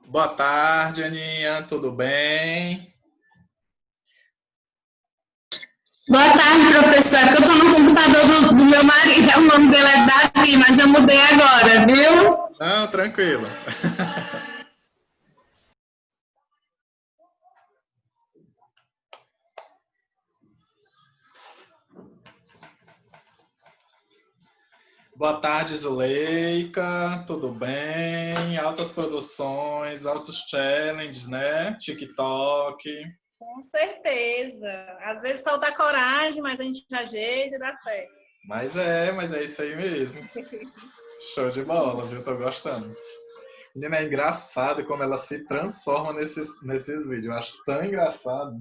Boa tarde, Aninha. Tudo bem? Boa tarde, professor. É porque eu estou no computador do meu marido. O nome dele é Davi, mas eu mudei agora, viu? Não, tranquilo. Boa tarde, Zuleika. Tudo bem? Altas produções, altos challenges, né? TikTok. Com certeza. Às vezes falta coragem, mas a gente ajeita e dá certo. Mas é isso aí mesmo. Show de bola, viu? Tô gostando. Menina, é engraçado como ela se transforma nesses vídeos. Eu acho tão engraçado.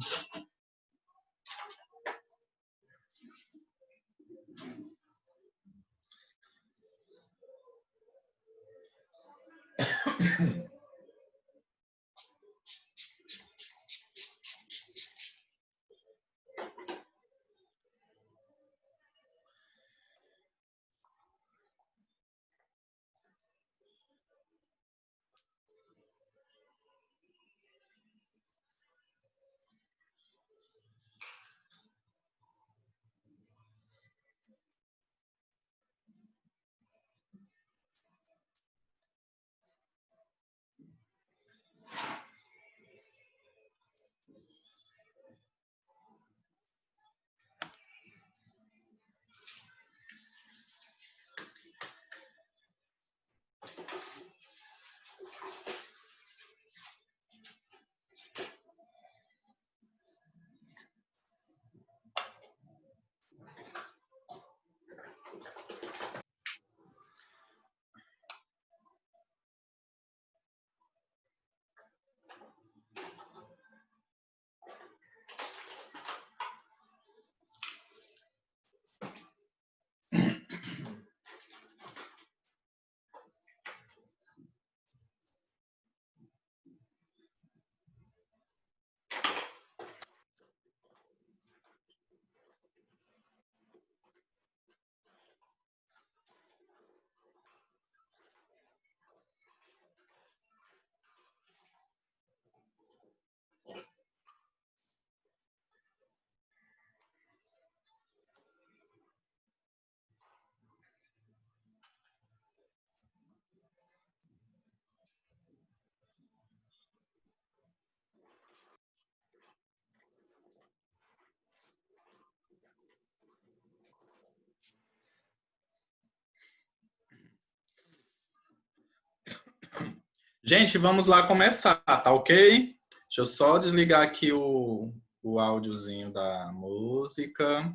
Gente, vamos lá começar, tá ok? Deixa eu só desligar aqui o áudiozinho da música.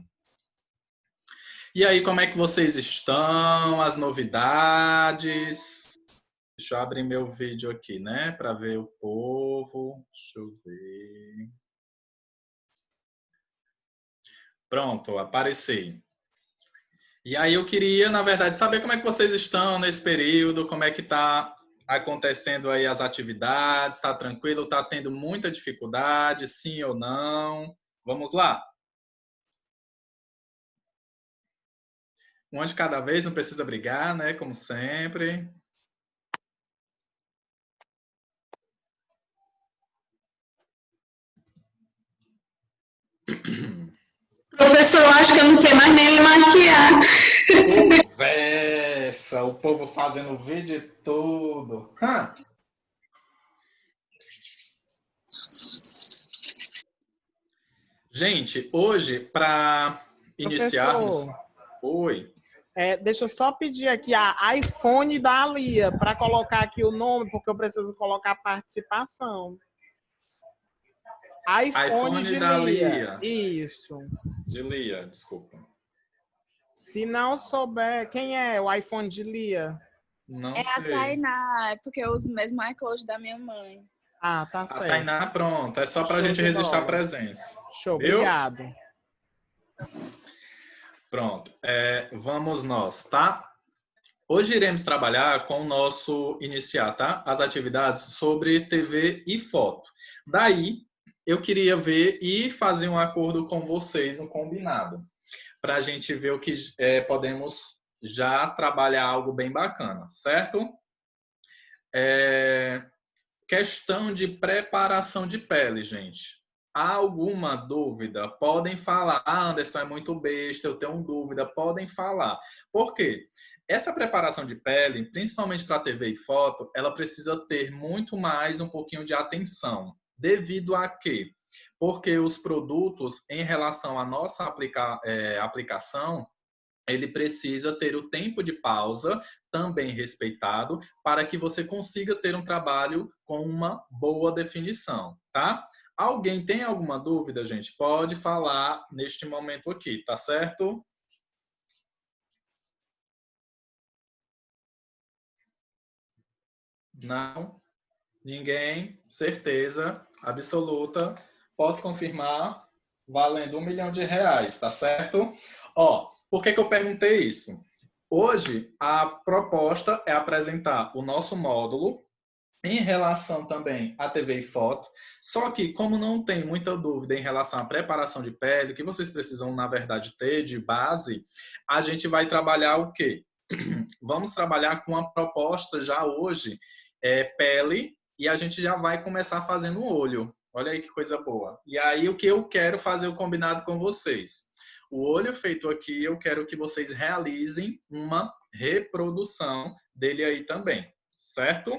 E aí, como é que vocês estão? As novidades? Deixa eu abrir meu vídeo aqui, né? Para ver o povo. Deixa eu ver. Pronto, apareci. E aí eu queria, na verdade, saber como é que vocês estão nesse período, como é que tá acontecendo aí as atividades, tá tranquilo, tá tendo muita dificuldade, sim ou não? Vamos lá. Um de cada vez, não precisa brigar, né? Como sempre. Professor, eu acho que eu não sei mais nem me maquiar. Conversa, o povo fazendo vídeo e tudo. Gente, hoje, para iniciarmos. Professor, Oi. deixa eu só pedir aqui a iPhone da Lia para colocar aqui o nome, porque eu preciso colocar participação. iPhone de Da Lia. Lia. Isso. De Lia, desculpa. Se não souber, quem é o iPhone de Lia? Não É sei. a Tainá, é porque eu uso o mesmo iCloud da minha mãe. Ah, tá A certo. Tainá, pronto. É só para a Show gente de registrar a bola. presença. Show, Viu? obrigado. Pronto. Vamos nós, tá? Hoje iremos trabalhar com o nosso iniciar, tá? As atividades sobre TV e foto. Daí, eu queria ver e fazer um acordo com vocês, um combinado, para a gente ver o que podemos já trabalhar algo bem bacana, certo? Questão de preparação de pele, gente. Há alguma dúvida? Podem falar. Ah, Anderson, é muito besta, eu tenho dúvida. Podem falar. Por quê? Essa preparação de pele, principalmente para TV e foto, ela precisa ter muito mais um pouquinho de atenção. Devido a quê? Porque os produtos, em relação à nossa aplicação, ele precisa ter o tempo de pausa também respeitado para que você consiga ter um trabalho com uma boa definição, tá? Alguém tem alguma dúvida, gente? Pode falar neste momento aqui, tá certo? Não? Ninguém? Certeza absoluta. Posso confirmar? Valendo R$1 milhão, tá certo? Ó, por que eu perguntei isso? Hoje, a proposta é apresentar o nosso módulo em relação também à TV e foto. Só que, como não tem muita dúvida em relação à preparação de pele, que vocês precisam, na verdade, ter de base, a gente vai trabalhar o quê? Vamos trabalhar com uma proposta já hoje, pele, e a gente já vai começar fazendo um olho. Olha aí que coisa boa. E aí, o que eu quero fazer o combinado com vocês? O olho feito aqui, eu quero que vocês realizem uma reprodução dele aí também, certo?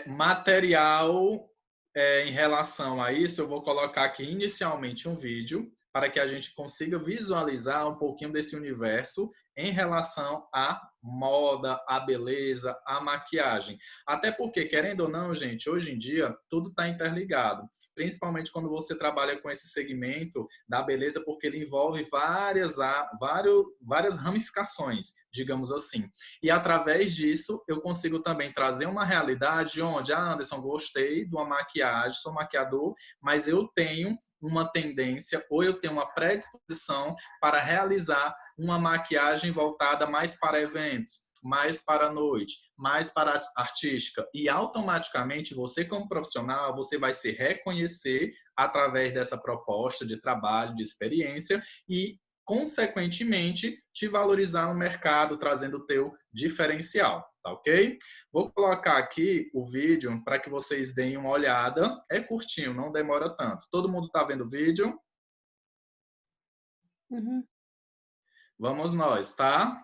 Material em relação a isso, eu vou colocar aqui inicialmente um vídeo para que a gente consiga visualizar um pouquinho desse universo em relação à moda, à beleza, à maquiagem. Até porque, querendo ou não, gente, hoje em dia tudo está interligado. Principalmente quando você trabalha com esse segmento da beleza, porque ele envolve várias ramificações, digamos assim. E através disso, eu consigo também trazer uma realidade onde, Anderson, gostei de uma maquiagem, sou maquiador, mas eu tenho uma tendência ou eu tenho uma predisposição para realizar uma maquiagem voltada mais para eventos, mais para a noite, mais para a artística. E automaticamente você, como profissional, você vai se reconhecer através dessa proposta de trabalho, de experiência e, consequentemente, te valorizar no mercado, trazendo o teu diferencial, tá ok? Vou colocar aqui o vídeo para que vocês deem uma olhada. É curtinho, não demora tanto. Todo mundo está vendo o vídeo? Uhum. Vamos nós, tá?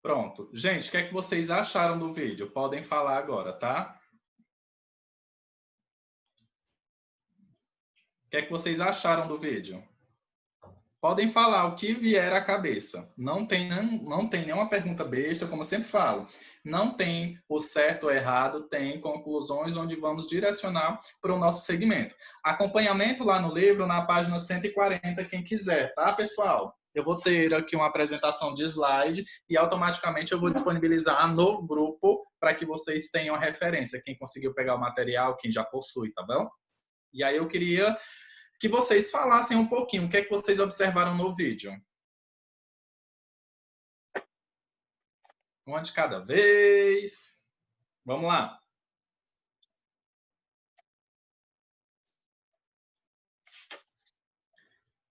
Pronto. Gente, o que é que vocês acharam do vídeo? Podem falar agora, tá? O que é que vocês acharam do vídeo? Podem falar o que vier à cabeça. Não tem nenhuma pergunta besta, como eu sempre falo. Não tem o certo ou errado, tem conclusões onde vamos direcionar para o nosso segmento. Acompanhamento lá no livro, na página 140, quem quiser, tá, pessoal? eu vou ter aqui uma apresentação de slide e automaticamente eu vou disponibilizar no grupo para que vocês tenham a referência, quem conseguiu pegar o material, quem já possui, tá bom? E aí eu queria que vocês falassem um pouquinho o que é que vocês observaram no vídeo. Uma de cada vez. Vamos lá.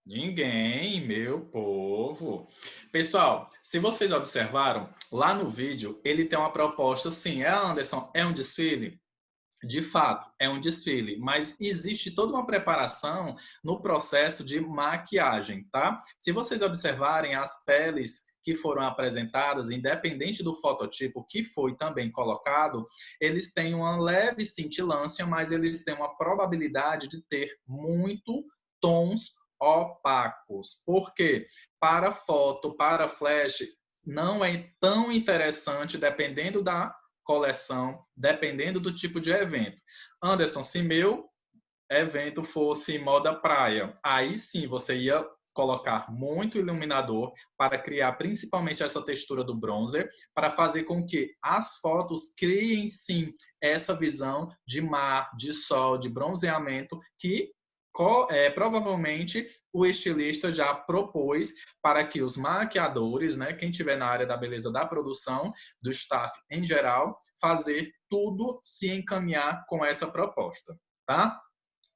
Ninguém, meu povo. Pessoal, se vocês observaram, lá no vídeo, ele tem uma proposta, sim, Anderson, é um desfile? De fato, é um desfile, mas existe toda uma preparação no processo de maquiagem, tá? Se vocês observarem as peles que foram apresentadas, independente do fototipo que foi também colocado, eles têm uma leve cintilância, mas eles têm uma probabilidade de ter muito tons opacos. Por quê? Para foto, para flash, não é tão interessante, dependendo da coleção, dependendo do tipo de evento. Anderson, se meu evento fosse moda praia, aí sim você ia colocar muito iluminador para criar principalmente essa textura do bronzer, para fazer com que as fotos criem sim essa visão de mar, de sol, de bronzeamento que provavelmente o estilista já propôs para que os maquiadores, né, quem estiver na área da beleza da produção, do staff em geral, fazer tudo se encaminhar com essa proposta, tá?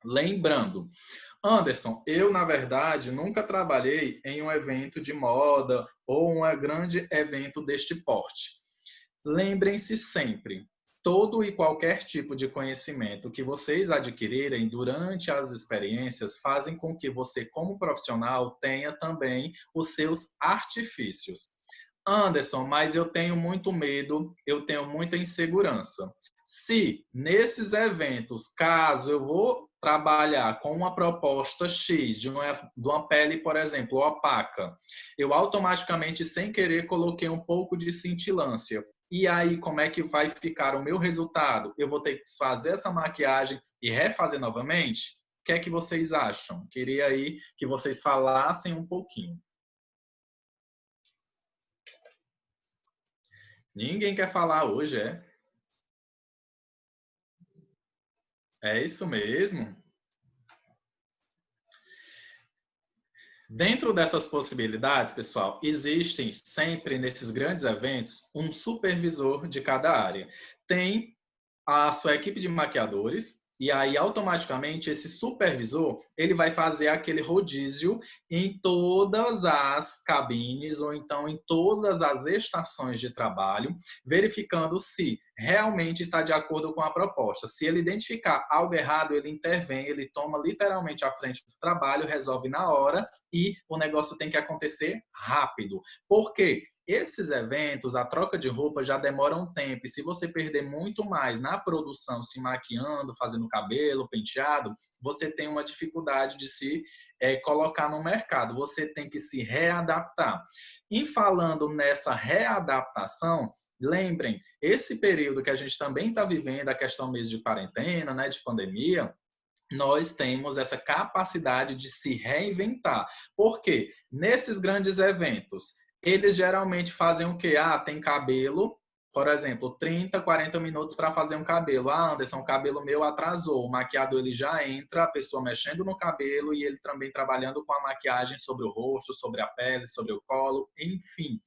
Lembrando, Anderson, eu, na verdade, nunca trabalhei em um evento de moda ou um grande evento deste porte. Lembrem-se sempre, todo e qualquer tipo de conhecimento que vocês adquirirem durante as experiências fazem com que você, como profissional, tenha também os seus artifícios. Anderson, mas eu tenho muito medo, eu tenho muita insegurança. Se nesses eventos, caso eu vou trabalhar com uma proposta X de uma pele, por exemplo, opaca, eu automaticamente, sem querer, coloquei um pouco de cintilância. E aí, como é que vai ficar o meu resultado? Eu vou ter que desfazer essa maquiagem e refazer novamente? O que é que vocês acham? Queria aí que vocês falassem um pouquinho. Ninguém quer falar hoje, é? É isso mesmo? Dentro dessas possibilidades, pessoal, existem sempre nesses grandes eventos um supervisor de cada área. Tem a sua equipe de maquiadores e aí automaticamente esse supervisor ele vai fazer aquele rodízio em todas as cabines ou então em todas as estações de trabalho, verificando se realmente está de acordo com a proposta. Se ele identificar algo errado, ele intervém, ele toma literalmente a frente do trabalho, resolve na hora e o negócio tem que acontecer rápido. Por quê? Esses eventos, a troca de roupa já demora um tempo. E se você perder muito mais na produção, se maquiando, fazendo cabelo, penteado, você tem uma dificuldade de se colocar no mercado. Você tem que se readaptar. E falando nessa readaptação, lembrem, esse período que a gente também está vivendo, a questão mesmo de quarentena, né, de pandemia, nós temos essa capacidade de se reinventar. Por quê? Nesses grandes eventos, eles geralmente fazem o quê? Tem cabelo, por exemplo, 30, 40 minutos para fazer um cabelo. Anderson, o cabelo meu atrasou. O maquiador ele já entra, a pessoa mexendo no cabelo e ele também trabalhando com a maquiagem sobre o rosto, sobre a pele, sobre o colo, enfim.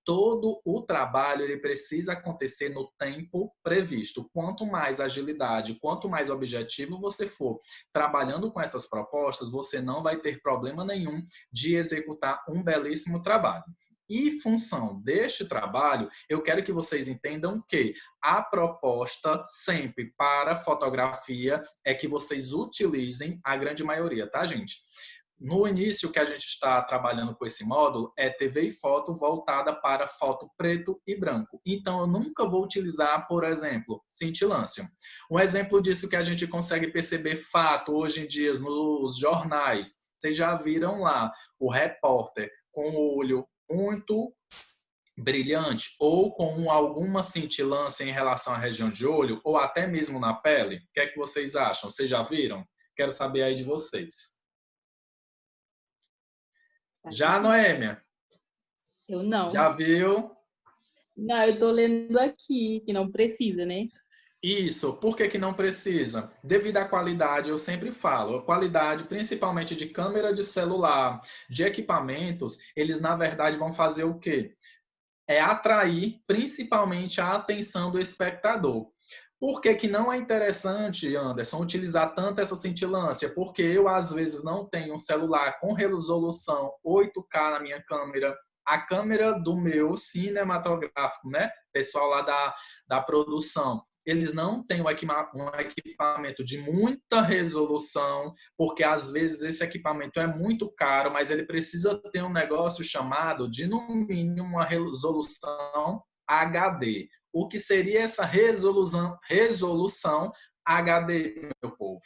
Todo o trabalho ele precisa acontecer no tempo previsto. Quanto mais agilidade, quanto mais objetivo você for trabalhando com essas propostas, você não vai ter problema nenhum de executar um belíssimo trabalho. E função deste trabalho, eu quero que vocês entendam que a proposta sempre para fotografia é que vocês utilizem a grande maioria, tá, gente? No início que a gente está trabalhando com esse módulo é TV e foto voltada para foto preto e branco. Então, eu nunca vou utilizar, por exemplo, cintilância. Um exemplo disso que a gente consegue perceber fato hoje em dia nos jornais. Vocês já viram lá o repórter com o olho muito brilhante ou com alguma cintilância em relação à região de olho ou até mesmo na pele? O que é que vocês acham? Vocês já viram? Quero saber aí de vocês. Já, Noêmia? Eu não. Já viu? Não, eu tô lendo aqui, que não precisa, né? Isso, por que que não precisa? Devido à qualidade, eu sempre falo, a qualidade principalmente de câmera de celular, de equipamentos, eles na verdade vão fazer o quê? É atrair principalmente a atenção do espectador. Por que que não é interessante, Anderson, utilizar tanto essa cintilância? Porque eu, às vezes, não tenho um celular com resolução 8K na minha câmera. A câmera do meu cinematográfico, né? Pessoal lá da produção, eles não têm um equipamento de muita resolução, porque, às vezes, esse equipamento é muito caro, mas ele precisa ter um negócio chamado de, no mínimo, uma resolução HD. O que seria essa resolução HD, meu povo?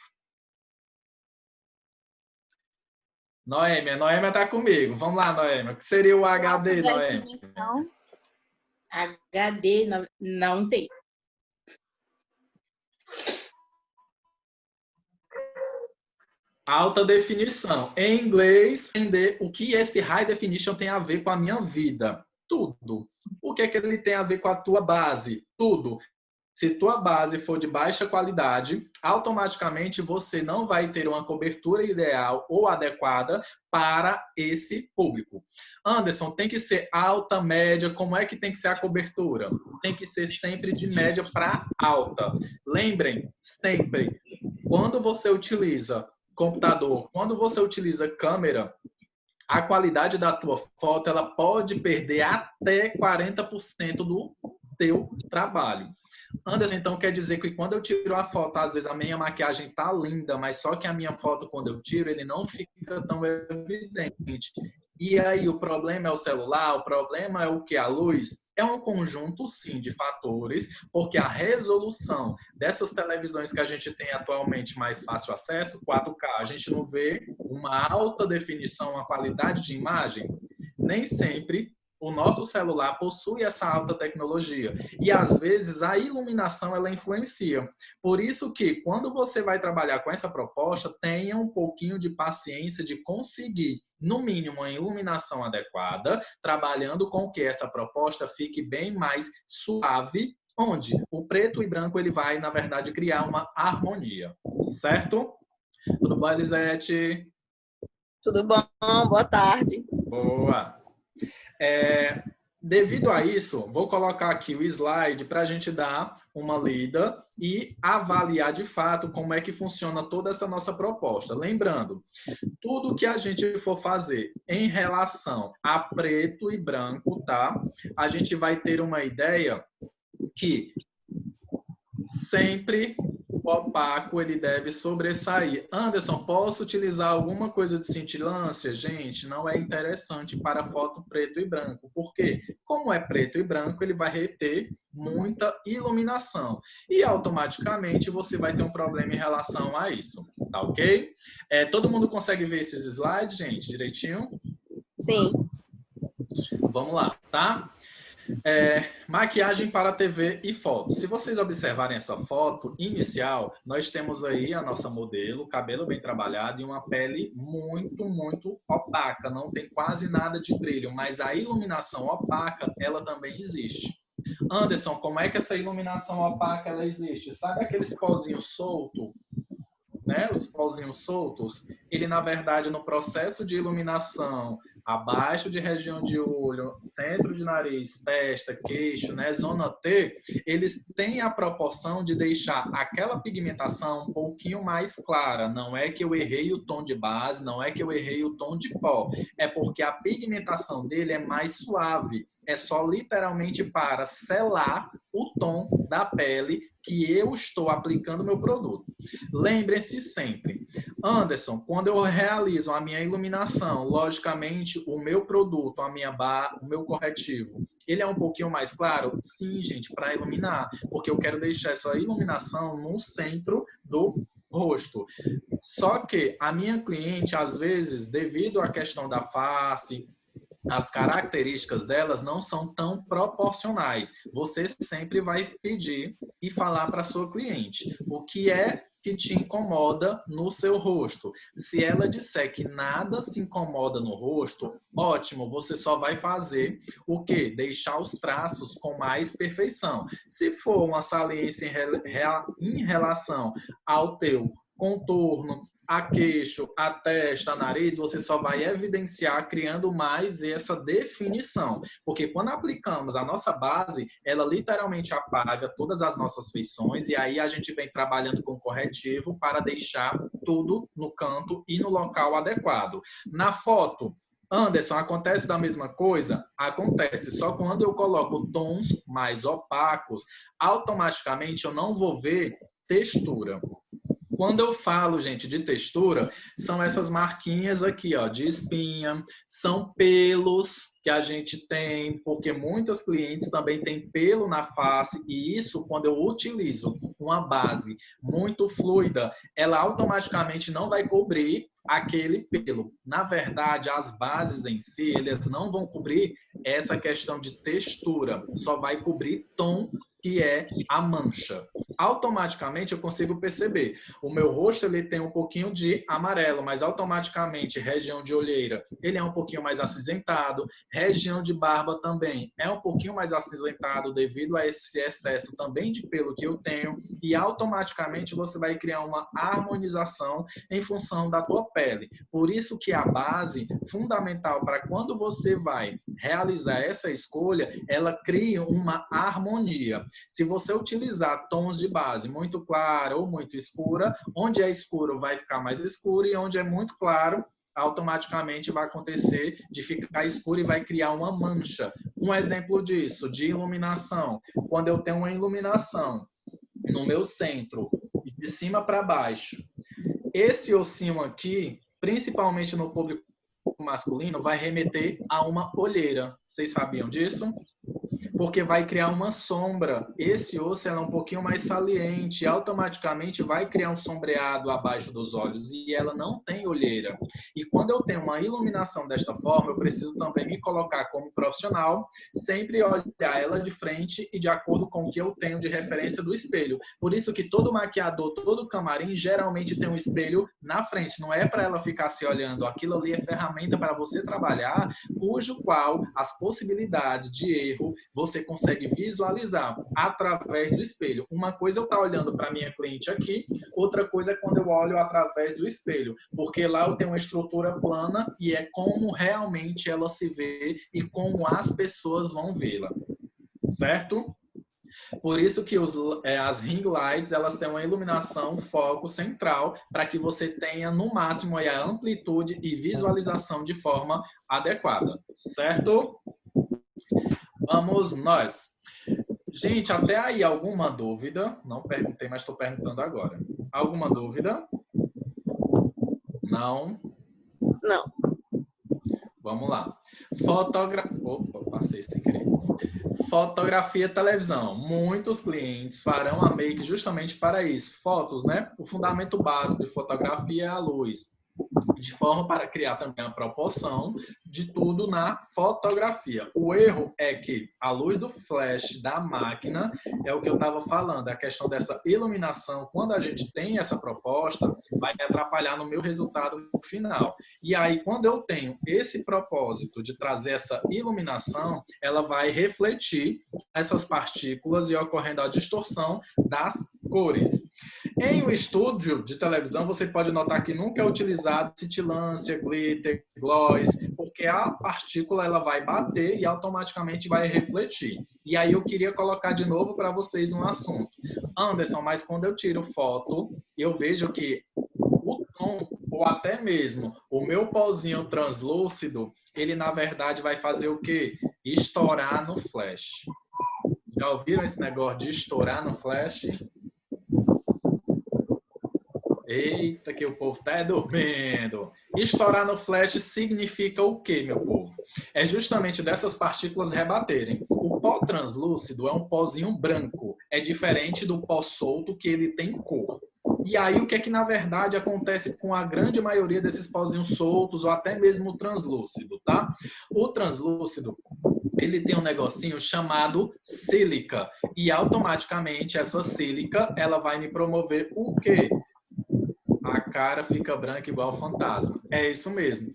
Noêmia está comigo. Vamos lá, Noêmia. O que seria o HD, Noêmia? Definição. HD, não sei. Alta definição. Em inglês, entender o que esse high definition tem a ver com a minha vida. Tudo. O que é que ele tem a ver com a tua base? Tudo. Se tua base for de baixa qualidade, automaticamente você não vai ter uma cobertura ideal ou adequada para esse público. Anderson, tem que ser alta, média, como é que tem que ser a cobertura? Tem que ser sempre de média para alta. Lembrem, sempre, quando você utiliza computador, quando você utiliza câmera, a qualidade da tua foto ela pode perder até 40% do teu trabalho. Anderson, então quer dizer que quando eu tiro a foto, às vezes a minha maquiagem tá linda, mas só que a minha foto, quando eu tiro, ele não fica tão evidente. E aí o problema é o celular, o problema é o que? A luz? É um conjunto, sim, de fatores, porque a resolução dessas televisões que a gente tem atualmente mais fácil acesso, 4K, a gente não vê uma alta definição, uma qualidade de imagem. Nem sempre o nosso celular possui essa alta tecnologia. E, às vezes, a iluminação, ela influencia. Por isso que, quando você vai trabalhar com essa proposta, tenha um pouquinho de paciência de conseguir, no mínimo, uma iluminação adequada, trabalhando com que essa proposta fique bem mais suave, onde o preto e branco, ele vai, na verdade, criar uma harmonia. Certo? Tudo bom, Elisete? Tudo bom? Boa tarde. Boa! Devido a isso, vou colocar aqui o slide para a gente dar uma lida e avaliar de fato como é que funciona toda essa nossa proposta. Lembrando, tudo que a gente for fazer em relação a preto e branco, tá? A gente vai ter uma ideia que sempre o opaco ele deve sobressair. Anderson, posso utilizar alguma coisa de cintilância? Gente, não é interessante para foto preto e branco. Por quê? Como é preto e branco, ele vai reter muita iluminação. E automaticamente você vai ter um problema em relação a isso. Tá ok? Todo mundo consegue ver esses slides, gente, direitinho? Sim. Vamos lá, tá? Maquiagem para TV e foto. Se vocês observarem essa foto inicial, nós temos aí a nossa modelo, cabelo bem trabalhado e uma pele muito, muito opaca. Não tem quase nada de brilho, mas a iluminação opaca, ela também existe. Anderson, como é que essa iluminação opaca ela existe? Sabe aqueles pozinhos soltos? Né? Os pozinhos soltos, ele na verdade no processo de iluminação abaixo de região de olho, centro de nariz, testa, queixo, né, zona T, eles têm a proporção de deixar aquela pigmentação um pouquinho mais clara. Não é que eu errei o tom de base, não é que eu errei o tom de pó, é porque a pigmentação dele é mais suave. É só literalmente para selar o tom da pele que eu estou aplicando meu produto. Lembrem-se sempre, Anderson, quando eu realizo a minha iluminação, logicamente o meu produto, o meu corretivo, ele é um pouquinho mais claro? Sim, gente, para iluminar, porque eu quero deixar essa iluminação no centro do rosto. Só que a minha cliente, às vezes, devido à questão da face, as características delas não são tão proporcionais. Você sempre vai pedir e falar para a sua cliente o que é que te incomoda no seu rosto. Se ela disser que nada se incomoda no rosto, ótimo, você só vai fazer o quê? Deixar os traços com mais perfeição. Se for uma saliência em relação ao teu contorno, a queixo, a testa, a nariz, você só vai evidenciar criando mais essa definição. Porque quando aplicamos a nossa base, ela literalmente apaga todas as nossas feições e aí a gente vem trabalhando com corretivo para deixar tudo no canto e no local adequado. Na foto, Anderson, acontece da mesma coisa? Acontece, só quando eu coloco tons mais opacos, automaticamente eu não vou ver textura. Quando eu falo, gente, de textura, são essas marquinhas aqui, ó, de espinha, são pelos que a gente tem, porque muitos clientes também têm pelo na face, e isso, quando eu utilizo uma base muito fluida, ela automaticamente não vai cobrir aquele pelo. Na verdade, as bases em si, elas não vão cobrir essa questão de textura, só vai cobrir tom, que é a mancha. Automaticamente eu consigo perceber. O meu rosto ele tem um pouquinho de amarelo, mas automaticamente região de olheira ele é um pouquinho mais acinzentado. Região de barba também é um pouquinho mais acinzentado devido a esse excesso também de pelo que eu tenho. E automaticamente você vai criar uma harmonização em função da tua pele. Por isso que a base fundamental para quando você vai realizar essa escolha, ela cria uma harmonia. Se você utilizar tons de base muito clara ou muito escura, onde é escuro vai ficar mais escuro e onde é muito claro, automaticamente vai acontecer de ficar escuro e vai criar uma mancha. Um exemplo disso, de iluminação. Quando eu tenho uma iluminação no meu centro, de cima para baixo, esse ossinho aqui, principalmente no público masculino, vai remeter a uma olheira. Vocês sabiam disso? Porque vai criar uma sombra. Esse osso é um pouquinho mais saliente, automaticamente vai criar um sombreado abaixo dos olhos e ela não tem olheira. E quando eu tenho uma iluminação desta forma, eu preciso também me colocar como profissional, sempre olhar ela de frente e de acordo com o que eu tenho de referência do espelho. Por isso que todo maquiador, todo camarim, geralmente tem um espelho na frente. Não é para ela ficar se olhando. Aquilo ali é ferramenta para você trabalhar, cujo qual as possibilidades de erro você consegue visualizar através do espelho. Uma coisa é eu estar olhando para minha cliente aqui, outra coisa é quando eu olho através do espelho, porque lá eu tenho uma estrutura plana e é como realmente ela se vê e como as pessoas vão vê-la, certo? Por isso que as ring lights, elas têm uma iluminação, foco central, para que você tenha no máximo aí a amplitude e visualização de forma adequada, certo? Vamos nós. Gente, até aí alguma dúvida? Não perguntei, mas estou perguntando agora. Alguma dúvida? Não? Não. Vamos lá. Opa, passei sem querer. Fotografia, televisão. Muitos clientes farão a make justamente para isso. Fotos, né? O fundamento básico de fotografia é a luz. De forma para criar também a proporção de tudo na fotografia. O erro é que a luz do flash da máquina, é o que eu estava falando, a questão dessa iluminação, quando a gente tem essa proposta, vai atrapalhar no meu resultado final. E aí, quando eu tenho esse propósito de trazer essa iluminação, ela vai refletir essas partículas e ocorrendo a distorção das cores. Em um estúdio de televisão, você pode notar que nunca é utilizado cintilância, glitter, gloss, porque a partícula ela vai bater e automaticamente vai refletir. E aí eu queria colocar de novo para vocês um assunto. Anderson, mas quando eu tiro foto, eu vejo que o tom, ou até mesmo o meu pozinho translúcido, ele na verdade vai fazer o quê? Estourar no flash. Já ouviram esse negócio de estourar no flash? Eita, que o povo tá dormindo. Estourar no flash significa o quê, meu povo? É justamente dessas partículas rebaterem. O pó translúcido é um pozinho branco. É diferente do pó solto, que ele tem cor. E aí, o que é que, na verdade, acontece com a grande maioria desses pozinhos soltos, ou até mesmo o translúcido, tá? O translúcido, ele tem um negocinho chamado sílica. E, automaticamente, essa sílica, ela vai me promover o quê? cara fica branca igual fantasma. É isso mesmo.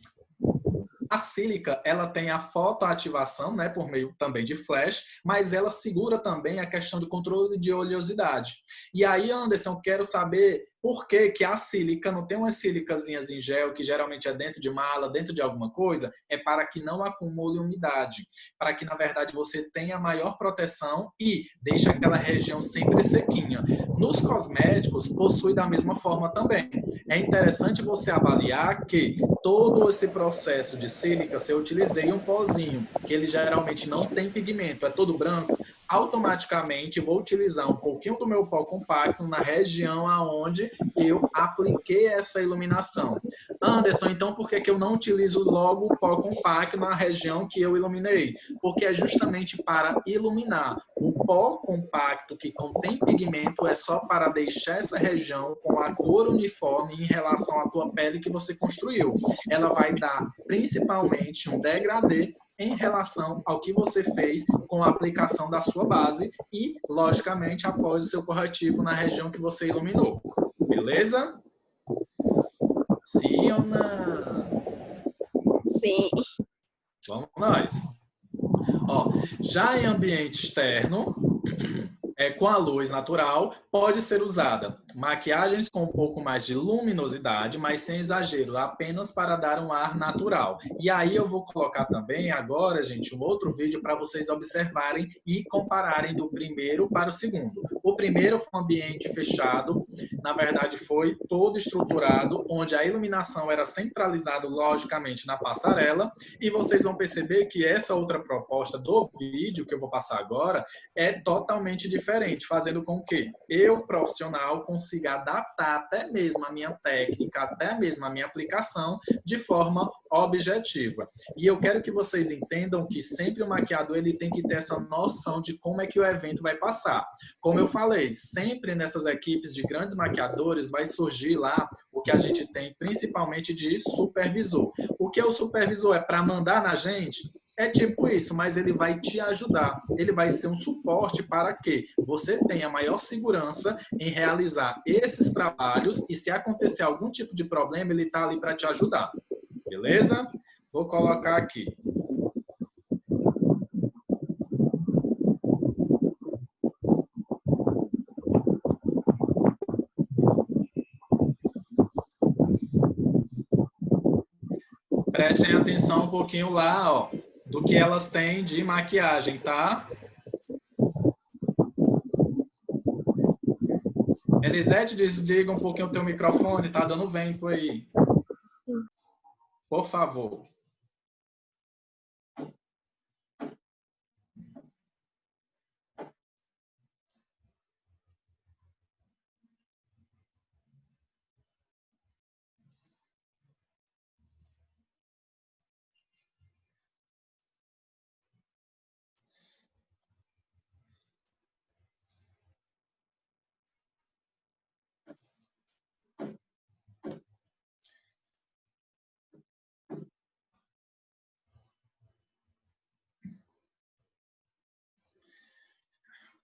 A sílica, ela tem a fotoativação, né, por meio também de flash, mas ela segura também a questão do controle de oleosidade. E aí, Anderson, quero saber por que que a sílica não tem umas sílicazinhas em gel, que geralmente é dentro de mala, dentro de alguma coisa, é para que não acumule umidade, para que, na verdade, você tenha maior proteção e deixe aquela região sempre sequinha. Nos cosméticos, possui da mesma forma também. É interessante você avaliar que todo esse processo de sílica, se eu utilizei um pozinho, que ele geralmente não tem pigmento, é todo branco, automaticamente vou utilizar um pouquinho do meu pó compacto na região aonde eu apliquei essa iluminação. Anderson, então por que que eu não utilizo logo o pó compacto na região que eu iluminei? Porque é justamente para iluminar. O pó compacto que contém pigmento é só para deixar essa região com a cor uniforme em relação à tua pele que você construiu. Ela vai dar principalmente um degradê em relação ao que você fez com a aplicação da sua base e, logicamente, após o seu corretivo na região que você iluminou. Beleza? Sim ou não? Sim. Vamos nós. Ó, já em ambiente externo, com a luz natural, pode ser usada maquiagens com um pouco mais de luminosidade, mas sem exagero, apenas para dar um ar natural. E aí eu vou colocar também agora, gente, um outro vídeo para vocês observarem e compararem do primeiro para o segundo. O primeiro foi um ambiente fechado, na verdade foi todo estruturado, onde a iluminação era centralizada logicamente na passarela, e vocês vão perceber que essa outra proposta do vídeo que eu vou passar agora é totalmente diferente, fazendo com que eu, profissional, consiga adaptar até mesmo a minha técnica, até mesmo a minha aplicação de forma objetiva. E eu quero que vocês entendam que sempre o maquiador ele tem que ter essa noção de como é que o evento vai passar. Como eu falei, sempre nessas equipes de grandes maquiadores vai surgir lá o que a gente tem principalmente de supervisor. O que é o supervisor? É para mandar na gente? É tipo isso, mas ele vai te ajudar. Ele vai ser um suporte para que você tenha maior segurança em realizar esses trabalhos e se acontecer algum tipo de problema, ele está ali para te ajudar. Beleza? Vou colocar aqui. Prestem atenção um pouquinho lá, ó, do que elas têm de maquiagem, tá? Elisete, desliga um pouquinho o teu microfone, tá dando vento aí. Por favor.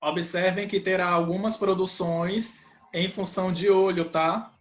Observem que terá algumas produções em função de olho, tá?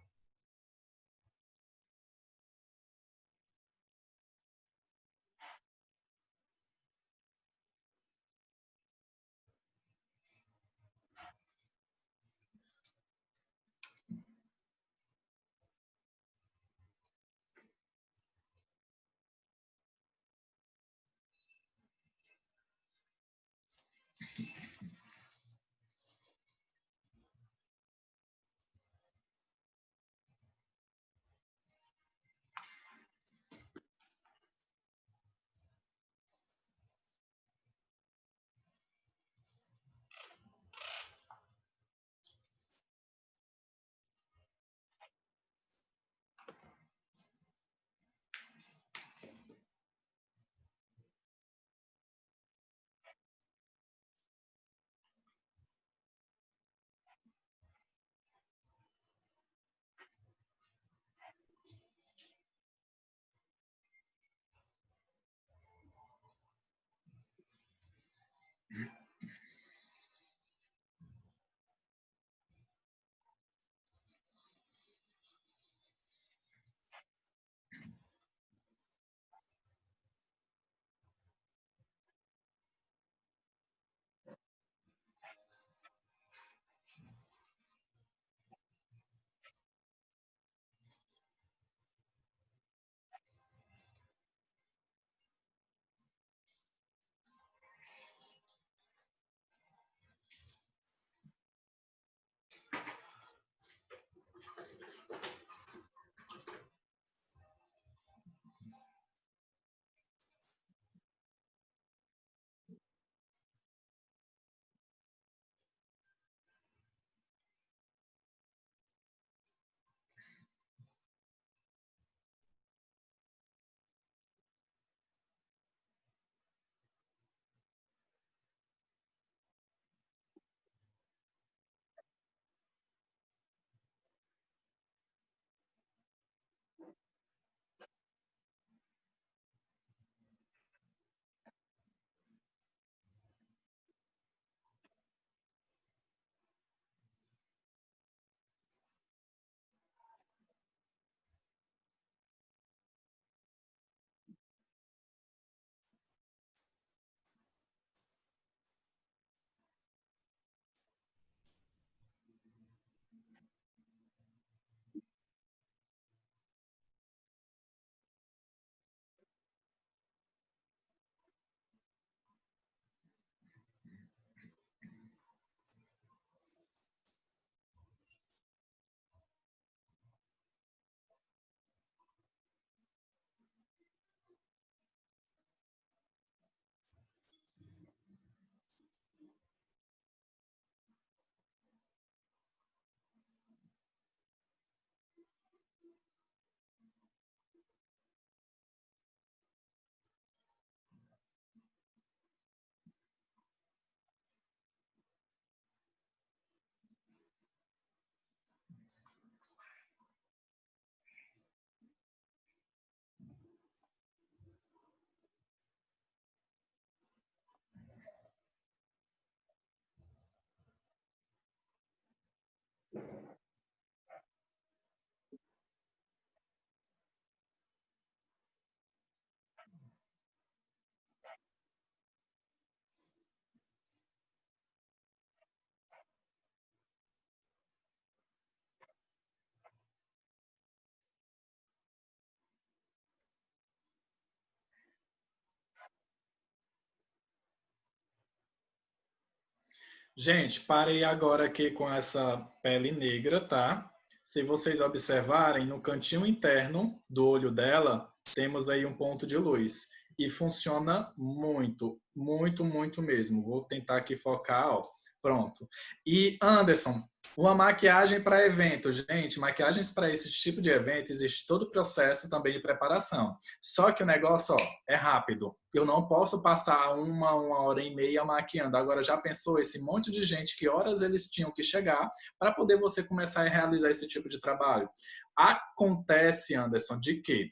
Gente, parei agora aqui com essa pele negra, tá? Se vocês observarem, no cantinho interno do olho dela, temos aí um ponto de luz. E funciona muito, muito, muito mesmo. Vou tentar aqui focar, ó. Pronto. E, Anderson, uma maquiagem para evento. Gente, maquiagens para esse tipo de evento, existe todo o processo também de preparação. Só que o negócio, ó, é rápido. Eu não posso passar uma hora e meia maquiando. Agora, já pensou esse monte de gente, que horas eles tinham que chegar para poder você começar a realizar esse tipo de trabalho? Acontece, Anderson, de que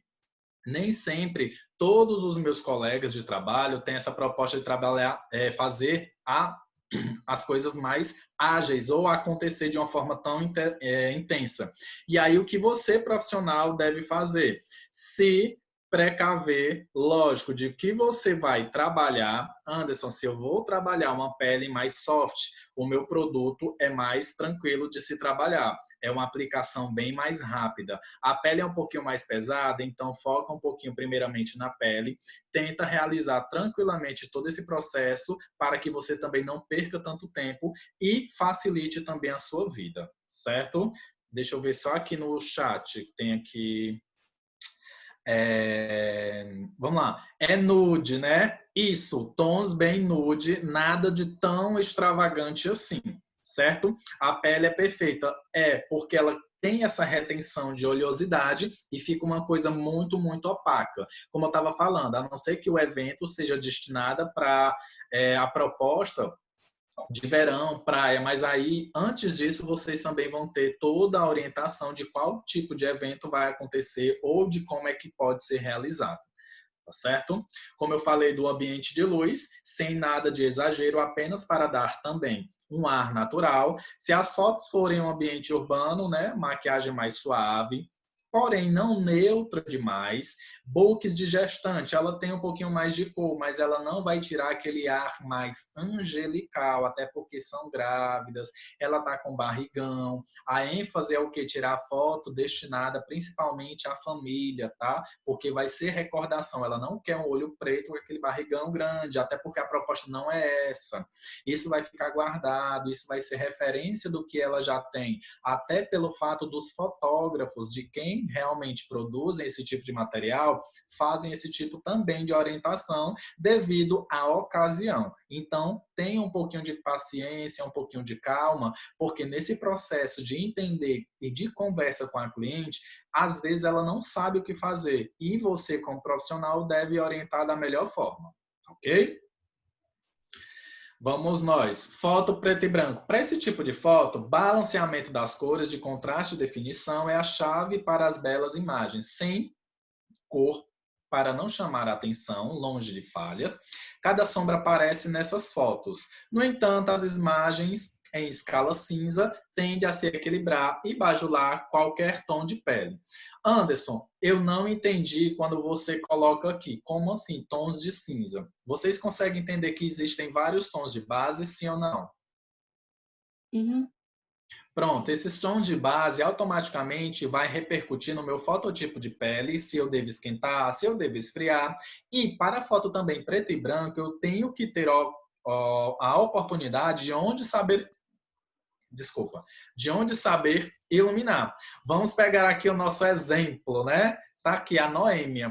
nem sempre todos os meus colegas de trabalho têm essa proposta de trabalhar, fazer as coisas mais ágeis ou acontecer de uma forma tão intensa. E aí o que você, profissional, deve fazer? Se precaver, lógico, de que você vai trabalhar. Anderson, se eu vou trabalhar uma pele mais soft, o meu produto é mais tranquilo de se trabalhar. É uma aplicação bem mais rápida. A pele é um pouquinho mais pesada, então foca um pouquinho primeiramente na pele. Tenta realizar tranquilamente todo esse processo para que você também não perca tanto tempo e facilite também a sua vida, certo? Deixa eu ver só aqui no chat, que tem aqui... Vamos lá, é nude, né? Isso, tons bem nude, nada de tão extravagante assim, certo? A pele é perfeita, porque ela tem essa retenção de oleosidade e fica uma coisa muito, muito opaca. Como eu estava falando, a não ser que o evento seja destinada para a proposta de verão, praia, mas aí, antes disso, vocês também vão ter toda a orientação de qual tipo de evento vai acontecer ou de como é que pode ser realizado, tá certo? Como eu falei do ambiente de luz, sem nada de exagero, apenas para dar também um ar natural. Se as fotos forem um ambiente urbano, né, maquiagem mais suave, porém não neutra demais. Books de gestante, ela tem um pouquinho mais de cor, mas ela não vai tirar aquele ar mais angelical, até porque são grávidas, ela tá com barrigão. A ênfase é o que? Tirar foto destinada principalmente à família, tá? Porque vai ser recordação, ela não quer um olho preto com aquele barrigão grande, até porque a proposta não é essa. Isso vai ficar guardado, isso vai ser referência do que ela já tem, até pelo fato dos fotógrafos, de quem realmente produzem esse tipo de material, fazem esse tipo também de orientação devido à ocasião. Então, tenha um pouquinho de paciência, um pouquinho de calma, porque nesse processo de entender e de conversa com a cliente, às vezes ela não sabe o que fazer e você, como profissional, deve orientar da melhor forma, ok? Vamos nós. Foto preto e branco. Para esse tipo de foto, balanceamento das cores, de contraste e definição é a chave para as belas imagens. Sem cor, para não chamar a atenção, longe de falhas, cada sombra aparece nessas fotos. No entanto, as imagens em escala cinza tendem a se equilibrar e bajular qualquer tom de pele. Anderson, eu não entendi quando você coloca aqui. Como assim, tons de cinza? Vocês conseguem entender que existem vários tons de base, sim ou não? Uhum. Pronto, esses tons de base automaticamente vai repercutir no meu fototipo de pele, se eu devo esquentar, se eu devo esfriar. E para a foto também preto e branco, eu tenho que ter a oportunidade de onde saber iluminar. Vamos pegar aqui o nosso exemplo, né? Tá aqui a Noêmia.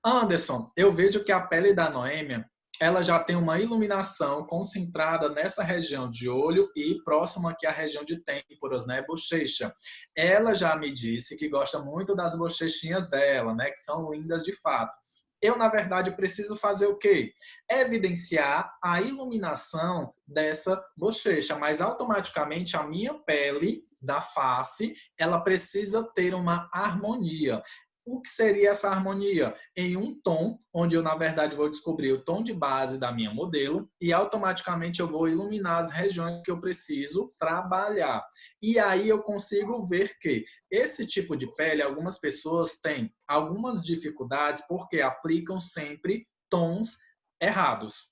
Anderson, eu vejo que a pele da Noêmia, ela já tem uma iluminação concentrada nessa região de olho e próximo aqui à região de têmporas, né, bochecha. Ela já me disse que gosta muito das bochechinhas dela, né, que são lindas de fato. Eu, na verdade, preciso fazer o quê? Evidenciar a iluminação dessa bochecha, mas automaticamente a minha pele da face, ela precisa ter uma harmonia. O que seria essa harmonia? Em um tom, onde eu, na verdade, vou descobrir o tom de base da minha modelo e automaticamente eu vou iluminar as regiões que eu preciso trabalhar. E aí eu consigo ver que esse tipo de pele, algumas pessoas têm algumas dificuldades porque aplicam sempre tons errados.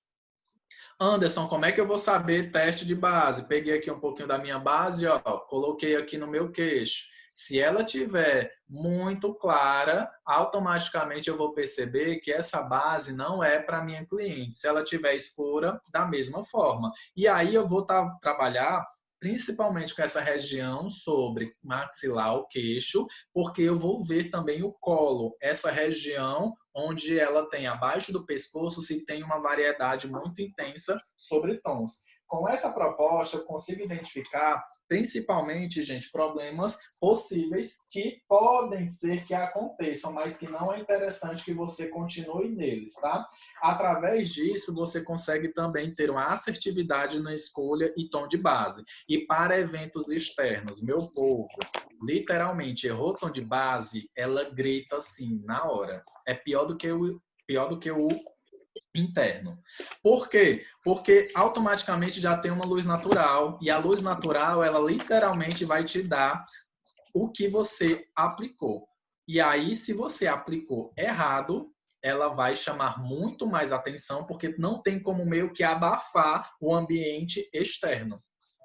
Anderson, como é que eu vou saber teste de base? Peguei aqui um pouquinho da minha base, ó, coloquei aqui no meu queixo. Se ela tiver muito clara, automaticamente eu vou perceber que essa base não é para minha cliente. Se ela tiver escura, da mesma forma. E aí eu vou trabalhar principalmente com essa região sobre maxilar, o queixo, porque eu vou ver também o colo, essa região onde ela tem abaixo do pescoço, se tem uma variedade muito intensa sobre tons. Com essa proposta, eu consigo identificar, principalmente, gente, problemas possíveis que podem ser que aconteçam, mas que não é interessante que você continue neles, tá? Através disso, você consegue também ter uma assertividade na escolha e tom de base. E para eventos externos, meu povo, literalmente, errou tom de base, ela grita assim, na hora. É pior do que o interno. Por quê? Porque automaticamente já tem uma luz natural e a luz natural, ela literalmente vai te dar o que você aplicou. E aí, se você aplicou errado, ela vai chamar muito mais atenção porque não tem como meio que abafar o ambiente externo.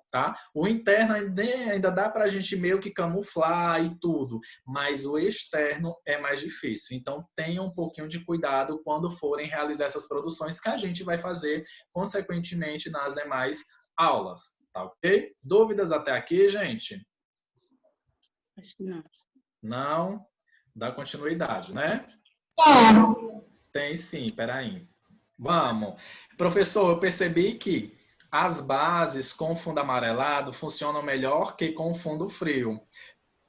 Tá? O interno ainda dá para a gente meio que camuflar e tudo, mas o externo é mais difícil. Então, tenha um pouquinho de cuidado quando forem realizar essas produções que a gente vai fazer, consequentemente, nas demais aulas. Tá ok? Dúvidas até aqui, gente? Acho que não. Não? Dá continuidade, né? É. Tem sim, peraí. Vamos. Professor, eu percebi que as bases com fundo amarelado funcionam melhor que com fundo frio.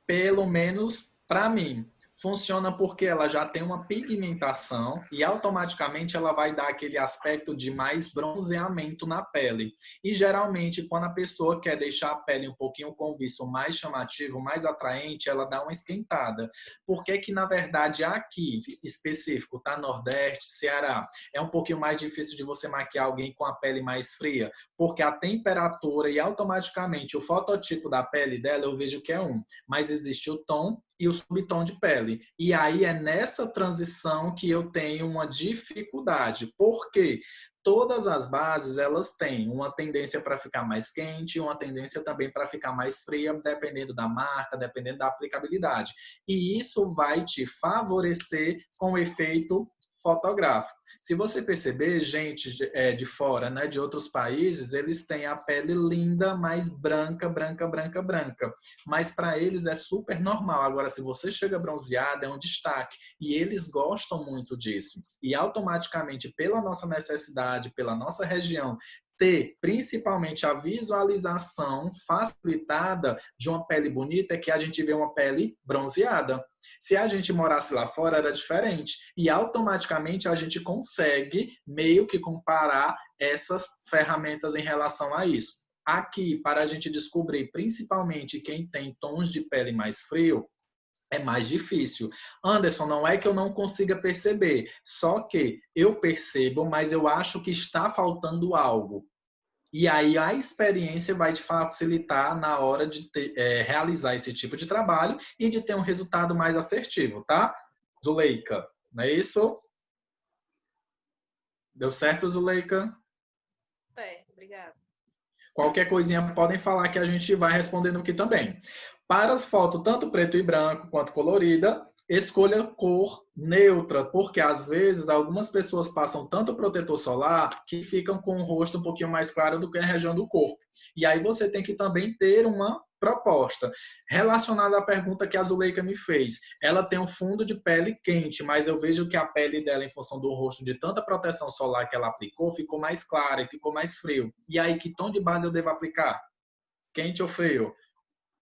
Pelo menos para mim. Funciona porque ela já tem uma pigmentação e automaticamente ela vai dar aquele aspecto de mais bronzeamento na pele. E geralmente, quando a pessoa quer deixar a pele um pouquinho com viço mais chamativo, mais atraente, ela dá uma esquentada. Por que que, na verdade, aqui, específico, tá? Nordeste, Ceará, é um pouquinho mais difícil de você maquiar alguém com a pele mais fria? Porque a temperatura e automaticamente o fototipo da pele dela, eu vejo que é mas existe o tom e o subtom de pele. E aí é nessa transição que eu tenho uma dificuldade. Por quê? Todas as bases, elas têm uma tendência para ficar mais quente e uma tendência também para ficar mais fria, dependendo da marca, dependendo da aplicabilidade. E isso vai te favorecer com o efeito fotográfico. Se você perceber, gente de fora, né, de outros países, eles têm a pele linda, mais branca, branca, branca, branca. Mas para eles é super normal. Agora, se você chega bronzeada, é um destaque. E eles gostam muito disso. E automaticamente, pela nossa necessidade, pela nossa região, ter principalmente a visualização facilitada de uma pele bonita é que a gente vê uma pele bronzeada. Se a gente morasse lá fora, era diferente. E automaticamente a gente consegue meio que comparar essas ferramentas em relação a isso. Aqui, para a gente descobrir principalmente quem tem tons de pele mais frio, é mais difícil. Anderson, não é que eu não consiga perceber, só que eu percebo, mas eu acho que está faltando algo. E aí a experiência vai te facilitar na hora de realizar esse tipo de trabalho e de ter um resultado mais assertivo, tá? Zuleika, não é isso? Deu certo, Zuleika? Obrigada. Qualquer coisinha podem falar que a gente vai respondendo aqui também. Para as fotos, tanto preto e branco quanto colorida, escolha cor neutra, porque às vezes algumas pessoas passam tanto protetor solar que ficam com o rosto um pouquinho mais claro do que a região do corpo. E aí você tem que também ter uma proposta. Relacionada à pergunta que a Zuleika me fez, ela tem um fundo de pele quente, mas eu vejo que a pele dela, em função do rosto, de tanta proteção solar que ela aplicou, ficou mais clara e ficou mais frio. E aí, que tom de base eu devo aplicar? Quente ou frio?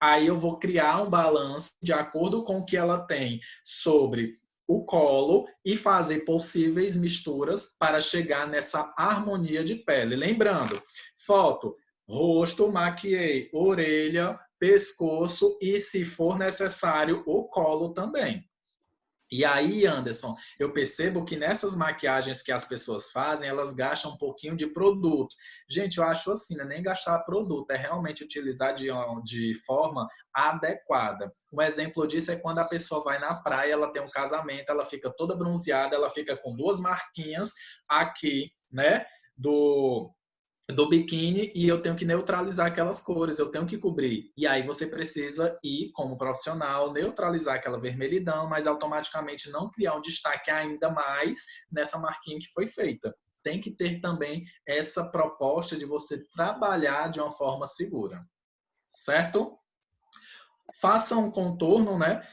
Aí eu vou criar um balanço de acordo com o que ela tem sobre o colo e fazer possíveis misturas para chegar nessa harmonia de pele. Lembrando, foto, rosto, maquiei, orelha, pescoço e, se for necessário, o colo também. E aí, Anderson, eu percebo que nessas maquiagens que as pessoas fazem, elas gastam um pouquinho de produto. Gente, eu acho assim, não é nem gastar produto, é realmente utilizar de forma adequada. Um exemplo disso é quando a pessoa vai na praia, ela tem um casamento, ela fica toda bronzeada, ela fica com duas marquinhas aqui, né, do biquíni e eu tenho que neutralizar aquelas cores, eu tenho que cobrir. E aí você precisa ir, como profissional, neutralizar aquela vermelhidão, mas automaticamente não criar um destaque ainda mais nessa marquinha que foi feita. Tem que ter também essa proposta de você trabalhar de uma forma segura. Certo? Faça um contorno, né?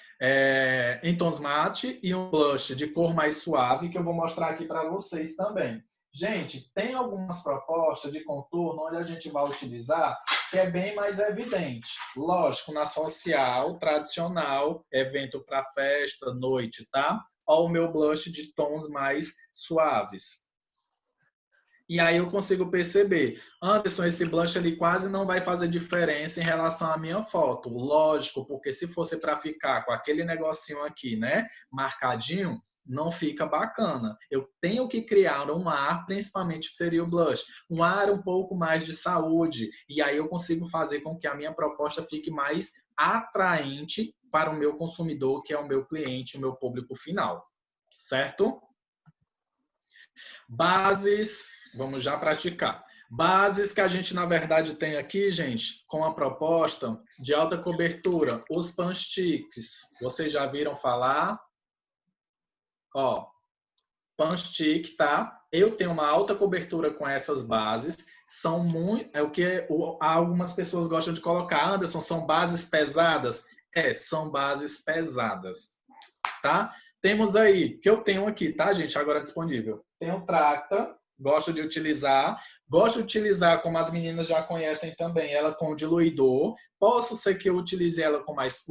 Em tons mate e um blush de cor mais suave, que eu vou mostrar aqui para vocês também. Gente, tem algumas propostas de contorno onde a gente vai utilizar que é bem mais evidente. Lógico, na social, tradicional, evento para festa, noite, tá? Ó, o meu blush de tons mais suaves. E aí eu consigo perceber, Anderson, esse blush ali quase não vai fazer diferença em relação à minha foto. Lógico, porque se fosse para ficar com aquele negocinho aqui, né, marcadinho, não fica bacana. Eu tenho que criar um ar, principalmente seria o blush, um ar um pouco mais de saúde. E aí eu consigo fazer com que a minha proposta fique mais atraente para o meu consumidor, que é o meu cliente, o meu público final. Certo? Bases, vamos já praticar. Bases que a gente, na verdade, tem aqui, gente, com a proposta de alta cobertura, os Pan Sticks. Vocês já viram falar? Ó, Pan Stick, tá? Eu tenho uma alta cobertura com essas bases. São muito, é o que algumas pessoas gostam de colocar. Anderson, são bases pesadas? São bases pesadas, tá? Temos aí, que eu tenho aqui, tá, gente? Agora disponível. Tem o Tracta, gosto de utilizar. Gosto de utilizar, como as meninas já conhecem também, ela com diluidor. Posso ser que eu utilize ela com mais,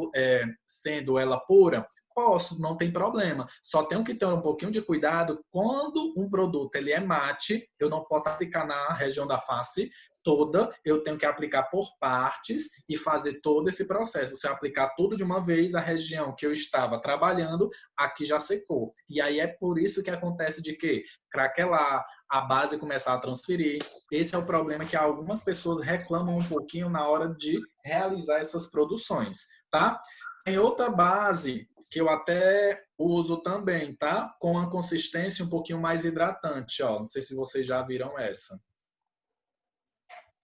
sendo ela pura? Posso, não tem problema. Só tenho que ter um pouquinho de cuidado quando um produto ele é mate, eu não posso aplicar na região da face toda, eu tenho que aplicar por partes e fazer todo esse processo. Se eu aplicar tudo de uma vez, a região que eu estava trabalhando, aqui já secou. E aí é por isso que acontece de que craquelar, a base começar a transferir. Esse é o problema que algumas pessoas reclamam um pouquinho na hora de realizar essas produções, tá? Tem outra base que eu até uso também, tá? Com uma consistência um pouquinho mais hidratante, ó. Não sei se vocês já viram essa.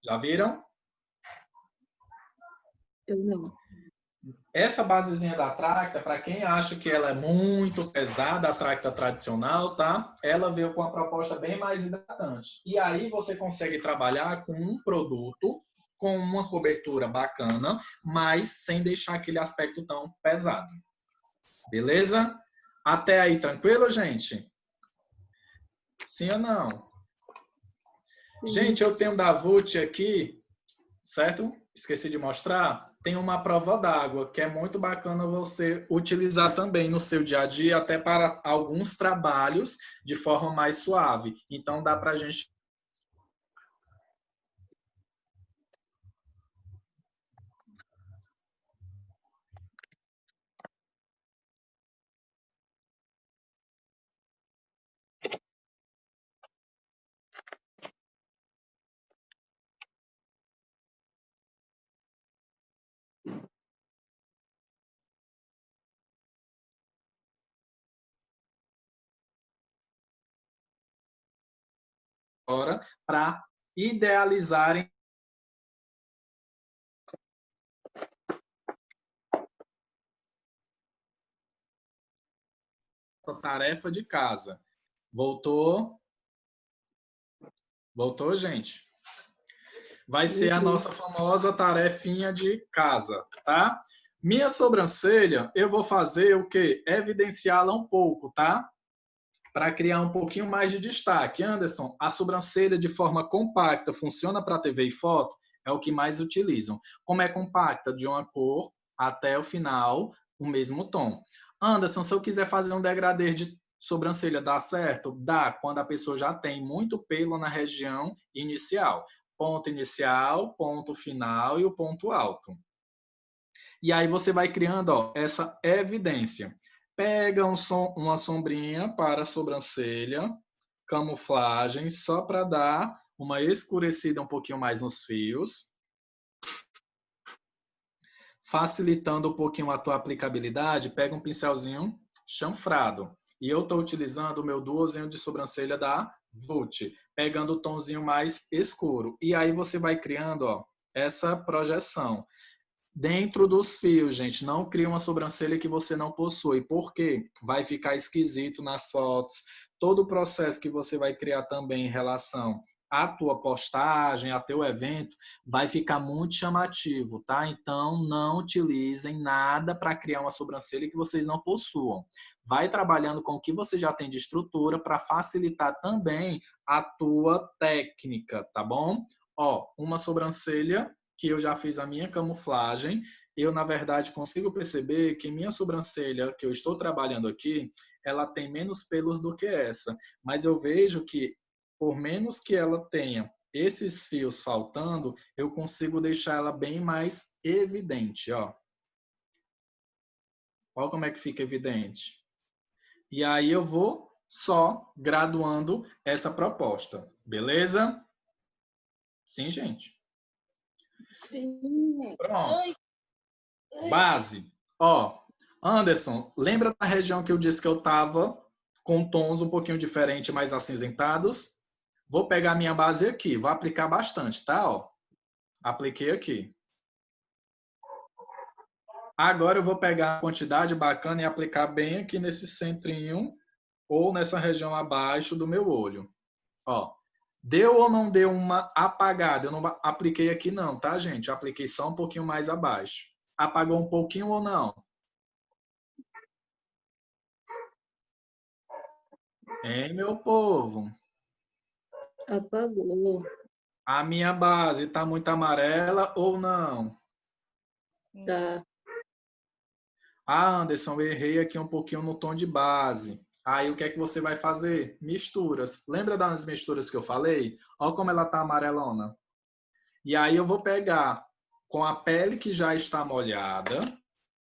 Já viram? Eu não. Essa basezinha da Tracta, para quem acha que ela é muito pesada, a Tracta tradicional, tá? Ela veio com uma proposta bem mais hidratante. E aí você consegue trabalhar com um produto com uma cobertura bacana, mas sem deixar aquele aspecto tão pesado. Beleza? Até aí, tranquilo, gente? Sim ou não? Gente, eu tenho da Vult aqui, certo? Esqueci de mostrar. Tem uma prova d'água, que é muito bacana você utilizar também no seu dia a dia, até para alguns trabalhos de forma mais suave. Então, dá para a gente... agora para idealizarem a tarefa de casa. Voltou? Voltou, gente? Vai ser a nossa famosa tarefinha de casa, tá? Minha sobrancelha, eu vou fazer o quê? Evidenciá-la um pouco, tá? Para criar um pouquinho mais de destaque. Anderson, a sobrancelha de forma compacta funciona para TV e foto? É o que mais utilizam. Como é compacta? De uma cor até o final, o mesmo tom. Anderson, se eu quiser fazer um degradê de sobrancelha, dá certo? Dá, quando a pessoa já tem muito pelo na região inicial. Ponto inicial, ponto final e o ponto alto. E aí você vai criando, ó, essa evidência. Pega uma sombrinha para a sobrancelha, camuflagem, só para dar uma escurecida um pouquinho mais nos fios. Facilitando um pouquinho a tua aplicabilidade, pega um pincelzinho chanfrado. E eu estou utilizando o meu duozinho de sobrancelha da Vult, pegando o tomzinho mais escuro. E aí você vai criando, ó, essa projeção. Dentro dos fios, gente, não cria uma sobrancelha que você não possui. Por quê? Vai ficar esquisito nas fotos. Todo o processo que você vai criar também em relação à tua postagem, a teu evento, vai ficar muito chamativo, tá? Então, não utilizem nada para criar uma sobrancelha que vocês não possuam. Vai trabalhando com o que você já tem de estrutura para facilitar também a tua técnica, tá bom? Ó, uma sobrancelha que eu já fiz a minha camuflagem, eu, na verdade, consigo perceber que minha sobrancelha, que eu estou trabalhando aqui, ela tem menos pelos do que essa. Mas eu vejo que, por menos que ela tenha esses fios faltando, eu consigo deixar ela bem mais evidente, ó. Olha como é que fica evidente. E aí eu vou só graduando essa proposta, beleza? Sim, gente. Sim. Pronto. Base. Ó, Anderson, lembra da região que eu disse que eu tava com tons um pouquinho diferentes, mais acinzentados? Vou pegar minha base aqui, vou aplicar bastante, tá? Ó, apliquei aqui. Agora eu vou pegar a quantidade bacana e aplicar bem aqui nesse centrinho ou nessa região abaixo do meu olho. Ó, deu ou não deu uma apagada? Eu não apliquei aqui não, tá, gente? Eu apliquei só um pouquinho mais abaixo. Apagou um pouquinho ou não? Hein, meu povo? Apagou. A minha base tá muito amarela ou não? Tá. Ah, Anderson, eu errei aqui um pouquinho no tom de base. Aí o que é que você vai fazer? Misturas. Lembra das misturas que eu falei? Olha como ela tá amarelona. E aí eu vou pegar com a pele que já está molhada,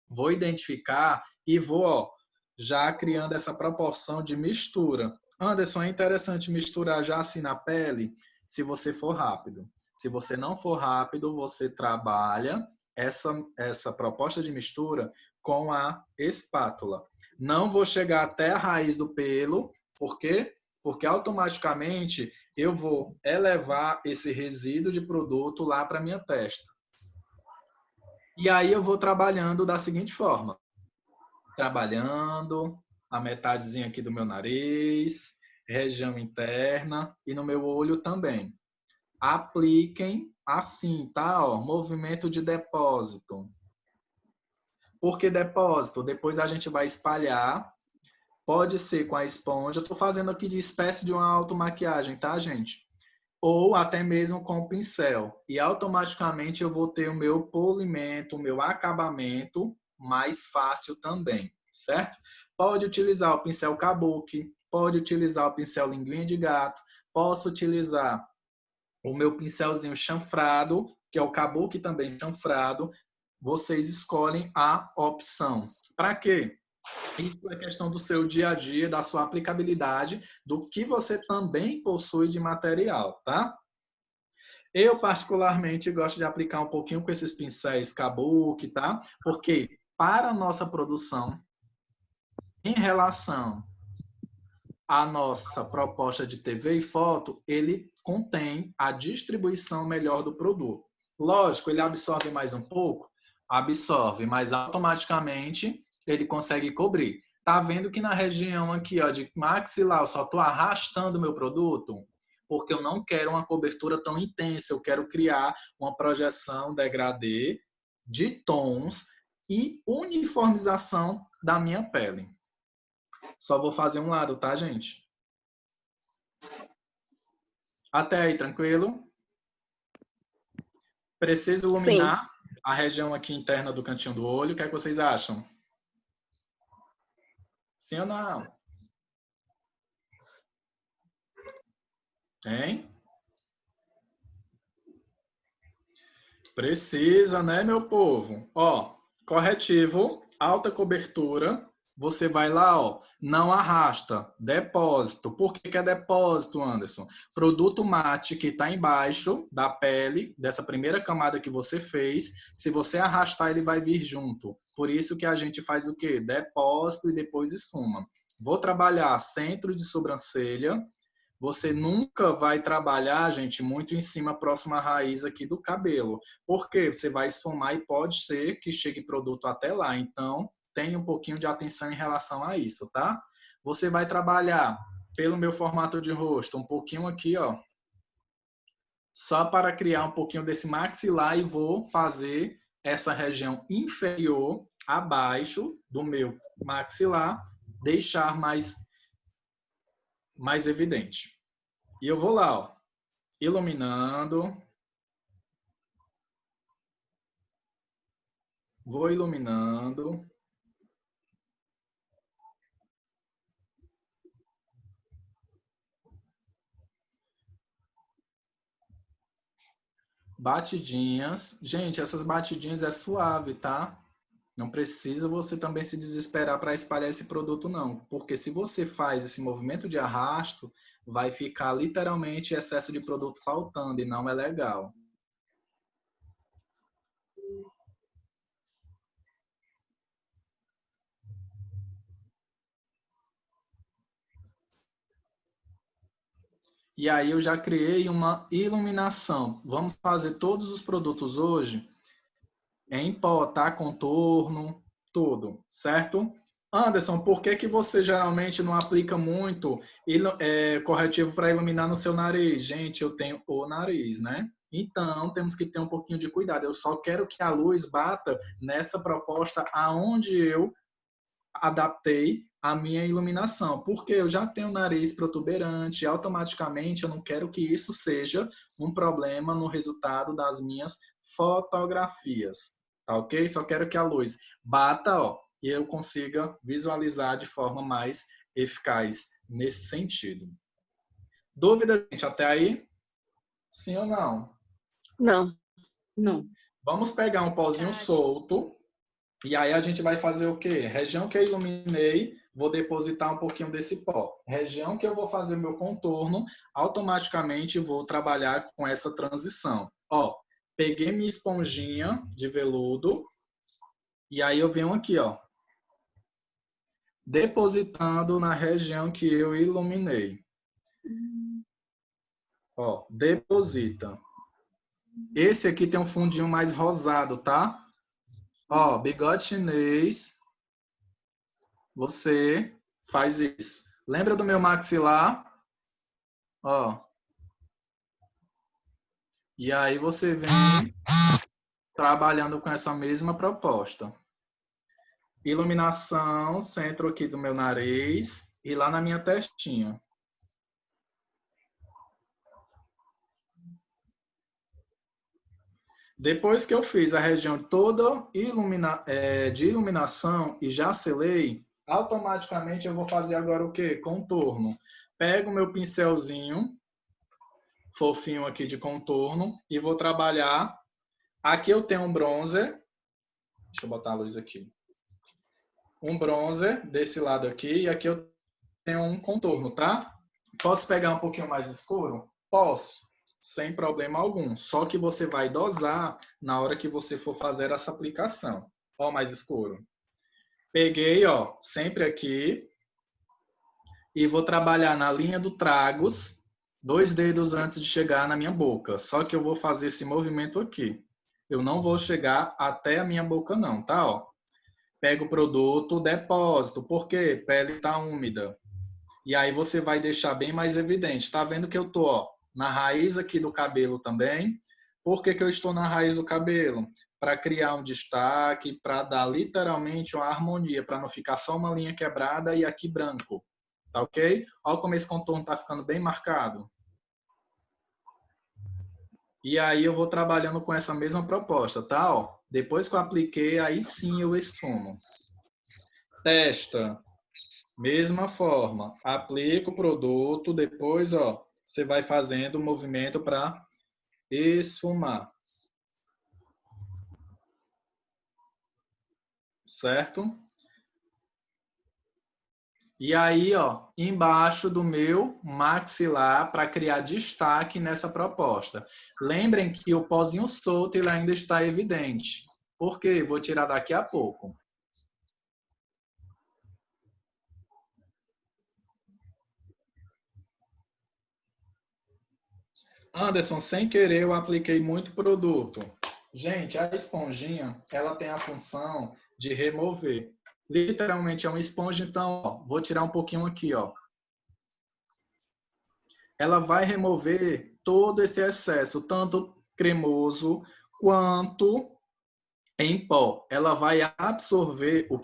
vou identificar e vou, ó, já criando essa proporção de mistura. Anderson, é interessante misturar já assim na pele, se você for rápido. Se você não for rápido, você trabalha essa proposta de mistura com a espátula. Não vou chegar até a raiz do pelo, por quê? Porque automaticamente eu vou elevar esse resíduo de produto lá para minha testa. E aí eu vou trabalhando da seguinte forma. Trabalhando a metadezinha aqui do meu nariz, região interna e no meu olho também. Apliquem assim, tá? Ó, movimento de depósito. Por que depósito? Depois a gente vai espalhar. Pode ser com a esponja. Estou fazendo aqui de espécie de uma automaquiagem, tá, gente? Ou até mesmo com o pincel. E automaticamente eu vou ter o meu polimento, o meu acabamento mais fácil também, certo? Pode utilizar o pincel kabuki, pode utilizar o pincel linguinha de gato, posso utilizar o meu pincelzinho chanfrado, que é o kabuki também chanfrado. Vocês escolhem a opção. Para quê? Isso é questão do seu dia a dia, da sua aplicabilidade, do que você também possui de material, tá? Eu, particularmente, gosto de aplicar um pouquinho com esses pincéis kabuki, tá? Porque para a nossa produção, em relação à nossa proposta de TV e foto, ele contém a distribuição melhor do produto. Lógico, ele absorve mais um pouco? Absorve, mas automaticamente ele consegue cobrir. Tá vendo que na região aqui, ó, de maxilar, eu só tô arrastando o meu produto? Porque eu não quero uma cobertura tão intensa, eu quero criar uma projeção degradê de tons e uniformização da minha pele. Só vou fazer um lado, tá, gente? Até aí, tranquilo? Preciso iluminar a região aqui interna do cantinho do olho. O que é que vocês acham? Sim ou não? Hein? Precisa, né, meu povo? Ó, corretivo, alta cobertura. Você vai lá, ó, não arrasta, depósito. Por que é depósito, Anderson? Produto mate que está embaixo da pele, dessa primeira camada que você fez, se você arrastar, ele vai vir junto. Por isso que a gente faz o quê? Depósito e depois esfuma. Vou trabalhar centro de sobrancelha, você nunca vai trabalhar, gente, muito em cima, próximo à raiz aqui do cabelo. Porque você vai esfumar e pode ser que chegue produto até lá. Então, tenha um pouquinho de atenção em relação a isso, tá? Você vai trabalhar pelo meu formato de rosto, um pouquinho aqui, ó. Só para criar um pouquinho desse maxilar e vou fazer essa região inferior abaixo do meu maxilar, deixar mais evidente. E eu vou lá, ó, iluminando. Vou iluminando. Batidinhas. Gente, essas batidinhas é suave, tá? Não precisa você também se desesperar para espalhar esse produto, não. Porque se você faz esse movimento de arrasto, vai ficar literalmente excesso de produto faltando e não é legal. E aí eu já criei uma iluminação. Vamos fazer todos os produtos hoje em pó, tá? Contorno, tudo, certo? Anderson, por que que você geralmente não aplica muito corretivo para iluminar no seu nariz? Gente, eu tenho o nariz, né? Então, temos que ter um pouquinho de cuidado. Eu só quero que a luz bata nessa proposta aonde eu adaptei a minha iluminação, porque eu já tenho o nariz protuberante, automaticamente eu não quero que isso seja um problema no resultado das minhas fotografias, tá ok? Só quero que a luz bata, ó, e eu consiga visualizar de forma mais eficaz nesse sentido. Dúvida, gente, até aí? Sim ou não? Não. Não. Vamos pegar um pozinho solto. E aí a gente vai fazer o quê? Região que eu iluminei, vou depositar um pouquinho desse pó. Região que eu vou fazer meu contorno, automaticamente vou trabalhar com essa transição. Ó, peguei minha esponjinha de veludo e aí eu venho aqui, ó, depositando na região que eu iluminei. Ó, deposita. Esse aqui tem um fundinho mais rosado, tá? Ó, bigode chinês. Você faz isso. Lembra do meu maxilar? Ó. E aí você vem trabalhando com essa mesma proposta. Iluminação, centro aqui do meu nariz e lá na minha testinha. Depois que eu fiz a região toda de iluminação e já selei, automaticamente eu vou fazer agora o quê? Contorno. Pego o meu pincelzinho fofinho aqui de contorno e vou trabalhar. Aqui eu tenho um bronzer. Deixa eu botar a luz aqui. Um bronzer desse lado aqui e aqui eu tenho um contorno, tá? Posso pegar um pouquinho mais escuro? Posso. Sem problema algum. Só que você vai dosar na hora que você for fazer essa aplicação. Ó, mais escuro. Peguei, ó, sempre aqui. E vou trabalhar na linha do tragos, 2 dedos antes de chegar na minha boca. Só que eu vou fazer esse movimento aqui. Eu não vou chegar até a minha boca não, tá? Ó. Pego o produto, depósito. Por quê? Pele tá úmida. E aí você vai deixar bem mais evidente. Tá vendo que eu tô, ó, na raiz aqui do cabelo também. Por que que eu estou na raiz do cabelo? Para criar um destaque, para dar literalmente uma harmonia, para não ficar só uma linha quebrada e aqui branco. Tá ok? Olha como esse contorno tá ficando bem marcado. E aí eu vou trabalhando com essa mesma proposta, tá? Ó, depois que eu apliquei, aí sim eu esfumo. Testa. Mesma forma. Aplica o produto, depois, ó, você vai fazendo o movimento para esfumar. Certo? E aí, ó, embaixo do meu maxilar para criar destaque nessa proposta. Lembrem que o pozinho solto ele ainda está evidente. Por quê? Vou tirar daqui a pouco. Anderson, sem querer eu apliquei muito produto. Gente, a esponjinha, ela tem a função de remover. Literalmente é uma esponja, então, ó, vou tirar um pouquinho aqui, ó. Ela vai remover todo esse excesso, tanto cremoso quanto em pó. Ela vai absorver o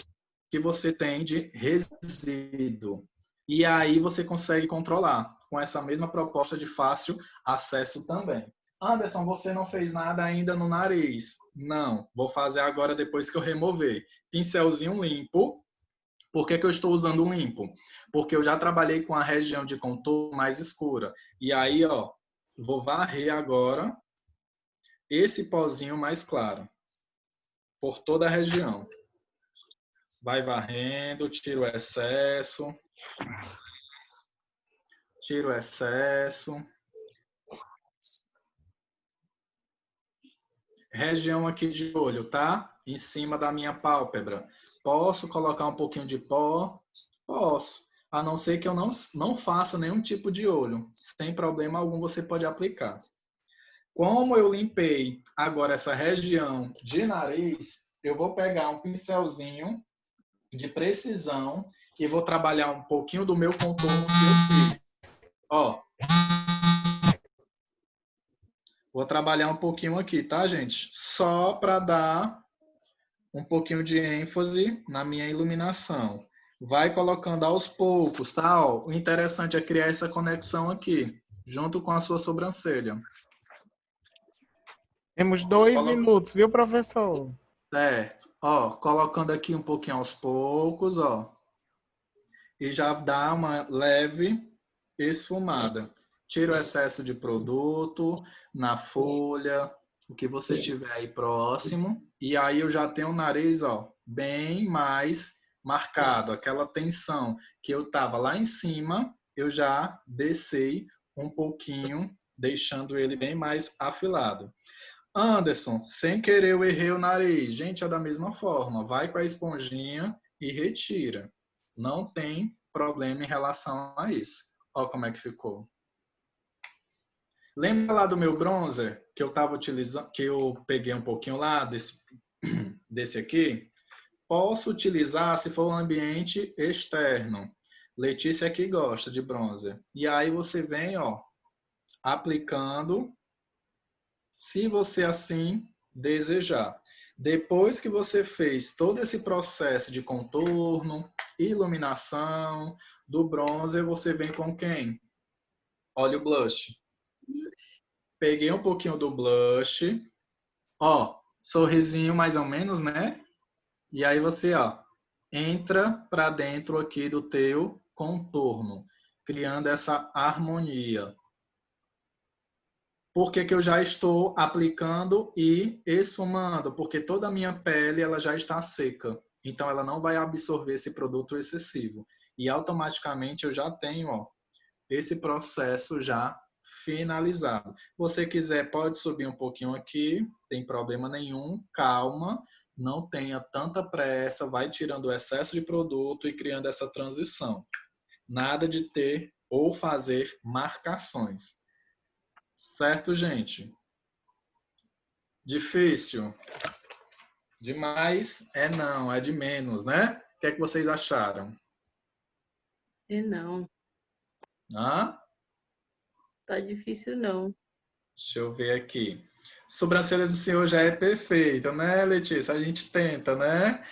que você tem de resíduo. E aí você consegue controlar com essa mesma proposta de fácil acesso também. Anderson, você não fez nada ainda no nariz? Não, vou fazer agora depois que eu remover. Pincelzinho limpo. Por que que eu estou usando um limpo? Porque eu já trabalhei com a região de contorno mais escura. E aí, ó, vou varrer agora esse pozinho mais claro por toda a região. Vai varrendo, tira o excesso. Tira o excesso. Região aqui de olho, tá? Em cima da minha pálpebra. Posso colocar um pouquinho de pó? Posso. A não ser que eu não faça nenhum tipo de olho. Sem problema algum você pode aplicar. Como eu limpei agora essa região de nariz, eu vou pegar um pincelzinho de precisão e vou trabalhar um pouquinho do meu contorno que eu fiz. Ó. Vou trabalhar um pouquinho aqui, tá, gente? Só para dar um pouquinho de ênfase na minha iluminação. Vai colocando aos poucos, tá? Ó, o interessante é criar essa conexão aqui, junto com a sua sobrancelha. Temos 2 minutos, viu, professor? Certo. Ó, colocando aqui um pouquinho aos poucos, ó. E já dá uma leve esfumada. Tira o excesso de produto na folha, o que você tiver aí próximo. E aí eu já tenho o nariz, ó, bem mais marcado. Aquela tensão que eu tava lá em cima, eu já desci um pouquinho, deixando ele bem mais afilado. Anderson, sem querer eu errei o nariz. Gente, é da mesma forma. Vai com a esponjinha e retira. Não tem problema em relação a isso. Ó como é que ficou. Lembra lá do meu bronzer que eu estava utilizando, que eu peguei um pouquinho lá desse aqui? Posso utilizar se for um ambiente externo. Letícia aqui gosta de bronzer. E aí você vem, ó, aplicando, se você assim desejar. Depois que você fez todo esse processo de contorno, iluminação do bronzer, você vem com quem? Olha o blush. Peguei um pouquinho do blush. Ó, sorrisinho mais ou menos, né? E aí você, ó, entra para dentro aqui do teu contorno, criando essa harmonia. Por que que eu já estou aplicando e esfumando? Porque toda a minha pele ela já está seca. Então ela não vai absorver esse produto excessivo. E automaticamente eu já tenho, ó, esse processo já finalizado. Você quiser, pode subir um pouquinho aqui, tem problema nenhum, calma, não tenha tanta pressa, vai tirando o excesso de produto e criando essa transição. Nada de ter ou fazer marcações. Certo, gente? Difícil? Demais é não, é de menos, né? O que é que vocês acharam? Não, Hã? tá difícil não. Deixa eu ver aqui. Sobrancelha do senhor já é perfeita, né, Letícia? A gente tenta, né?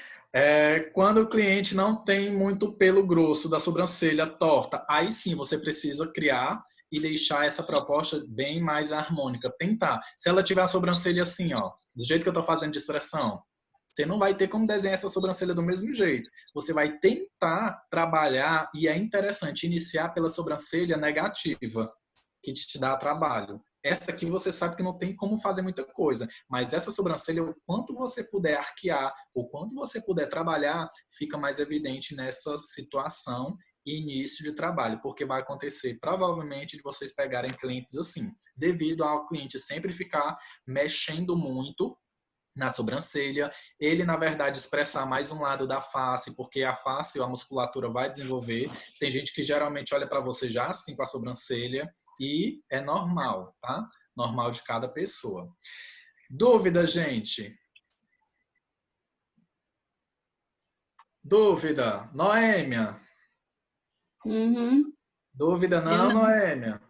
Quando o cliente não tem muito pelo grosso da sobrancelha torta, aí sim você precisa criar e deixar essa proposta bem mais harmônica. Tentar. Se ela tiver a sobrancelha assim, ó, do jeito que eu tô fazendo de expressão, você não vai ter como desenhar essa sobrancelha do mesmo jeito. Você vai tentar trabalhar, e é interessante, iniciar pela sobrancelha negativa, que te dá trabalho. Essa aqui você sabe que não tem como fazer muita coisa, mas essa sobrancelha, o quanto você puder arquear, o quanto você puder trabalhar, fica mais evidente nessa situação e início de trabalho, porque vai acontecer provavelmente de vocês pegarem clientes assim, devido ao cliente sempre ficar mexendo muito na sobrancelha, ele na verdade expressar mais um lado da face, porque a face, a musculatura vai desenvolver. Tem gente que geralmente olha para você já assim com a sobrancelha, e é normal, tá? Normal de cada pessoa. Dúvida, gente? Dúvida? Noêmia? Uhum. Dúvida não, Eu não. Noêmia?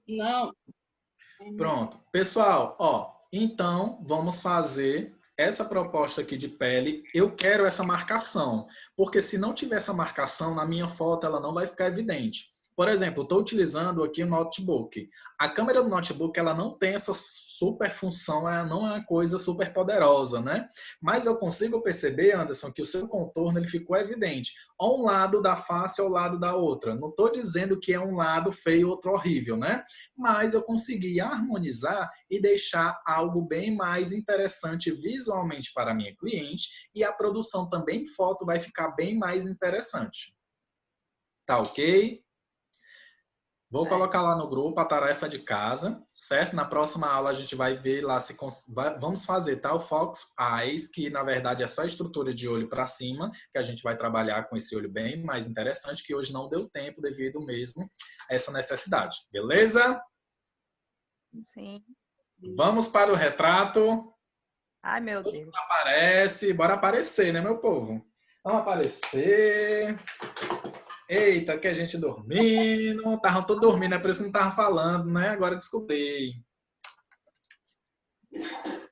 Não. Pronto. Pessoal, ó, então vamos fazer essa proposta aqui de pele. Eu quero essa marcação, porque se não tiver essa marcação, na minha foto ela não vai ficar evidente. Por exemplo, eu estou utilizando aqui o notebook. A câmera do notebook ela não tem essa super função, ela não é uma coisa super poderosa, né? Mas eu consigo perceber, Anderson, que o seu contorno ele ficou evidente. Ou um lado da face ou ao lado da outra. Não estou dizendo que é um lado feio e outro horrível, né? Mas eu consegui harmonizar e deixar algo bem mais interessante visualmente para a minha cliente e a produção também em foto vai ficar bem mais interessante. Tá ok? Vou colocar lá no grupo a tarefa de casa, certo? Na próxima aula a gente vai ver lá se vamos fazer, tá? O Fox Eyes, que na verdade é só a estrutura de olho para cima, que a gente vai trabalhar com esse olho bem mais interessante, que hoje não deu tempo devido mesmo a essa necessidade. Beleza? Sim. Vamos para o retrato. Ai, meu Deus. Aparece, bora aparecer, né, meu povo? Vamos aparecer. Eita, que a gente dormindo. Estavam todos dormindo, é por isso que não estavam falando, né? Agora descobri.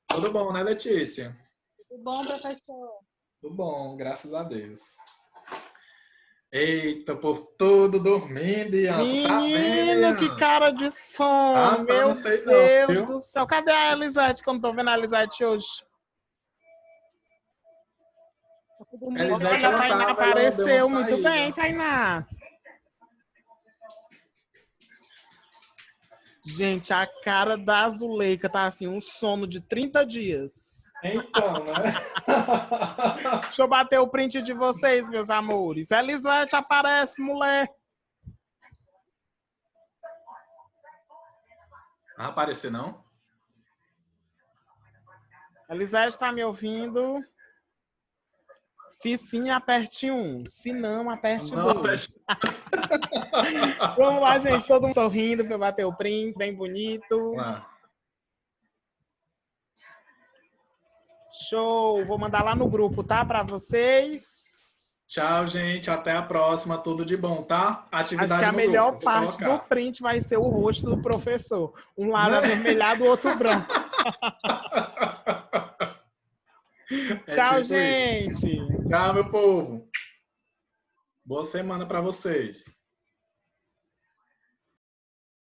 Tudo bom, né, Letícia? Tudo bom, professor? Tudo bom, graças a Deus. Eita, o povo todo dormindo, Ian. Tu tá vendo, Menino, que Ian? cara de sono. Ah, Meu não sei não, Deus viu? do céu. Cadê a Elisete? Que eu não tô vendo a Elisete hoje. A Elisete, Olha, a ela Tainá tava, apareceu ela deu uma muito saída. bem, Tainá. Gente, a cara da Zuleika tá assim, um sono de 30 dias. Então, né? Deixa eu bater o print de vocês, meus amores. Elisete, aparece, mulher. Não vai aparecer, não? Elisete, tá me ouvindo? Se sim, aperte 1. Se não, aperte Não, 2. Vamos lá, gente. Todo mundo sorrindo pra eu bater o print, bem bonito. Lá. Show. Vou mandar lá no grupo, tá? Pra vocês. Tchau, gente. Até a próxima. Tudo de bom, tá? Atividade Acho que a no melhor grupo. Vou parte do colocar. print vai ser o rosto do professor. Um lado avermelhado, o outro branco. É Tchau, tipo isso. gente. Tchau, meu povo. Boa semana para vocês.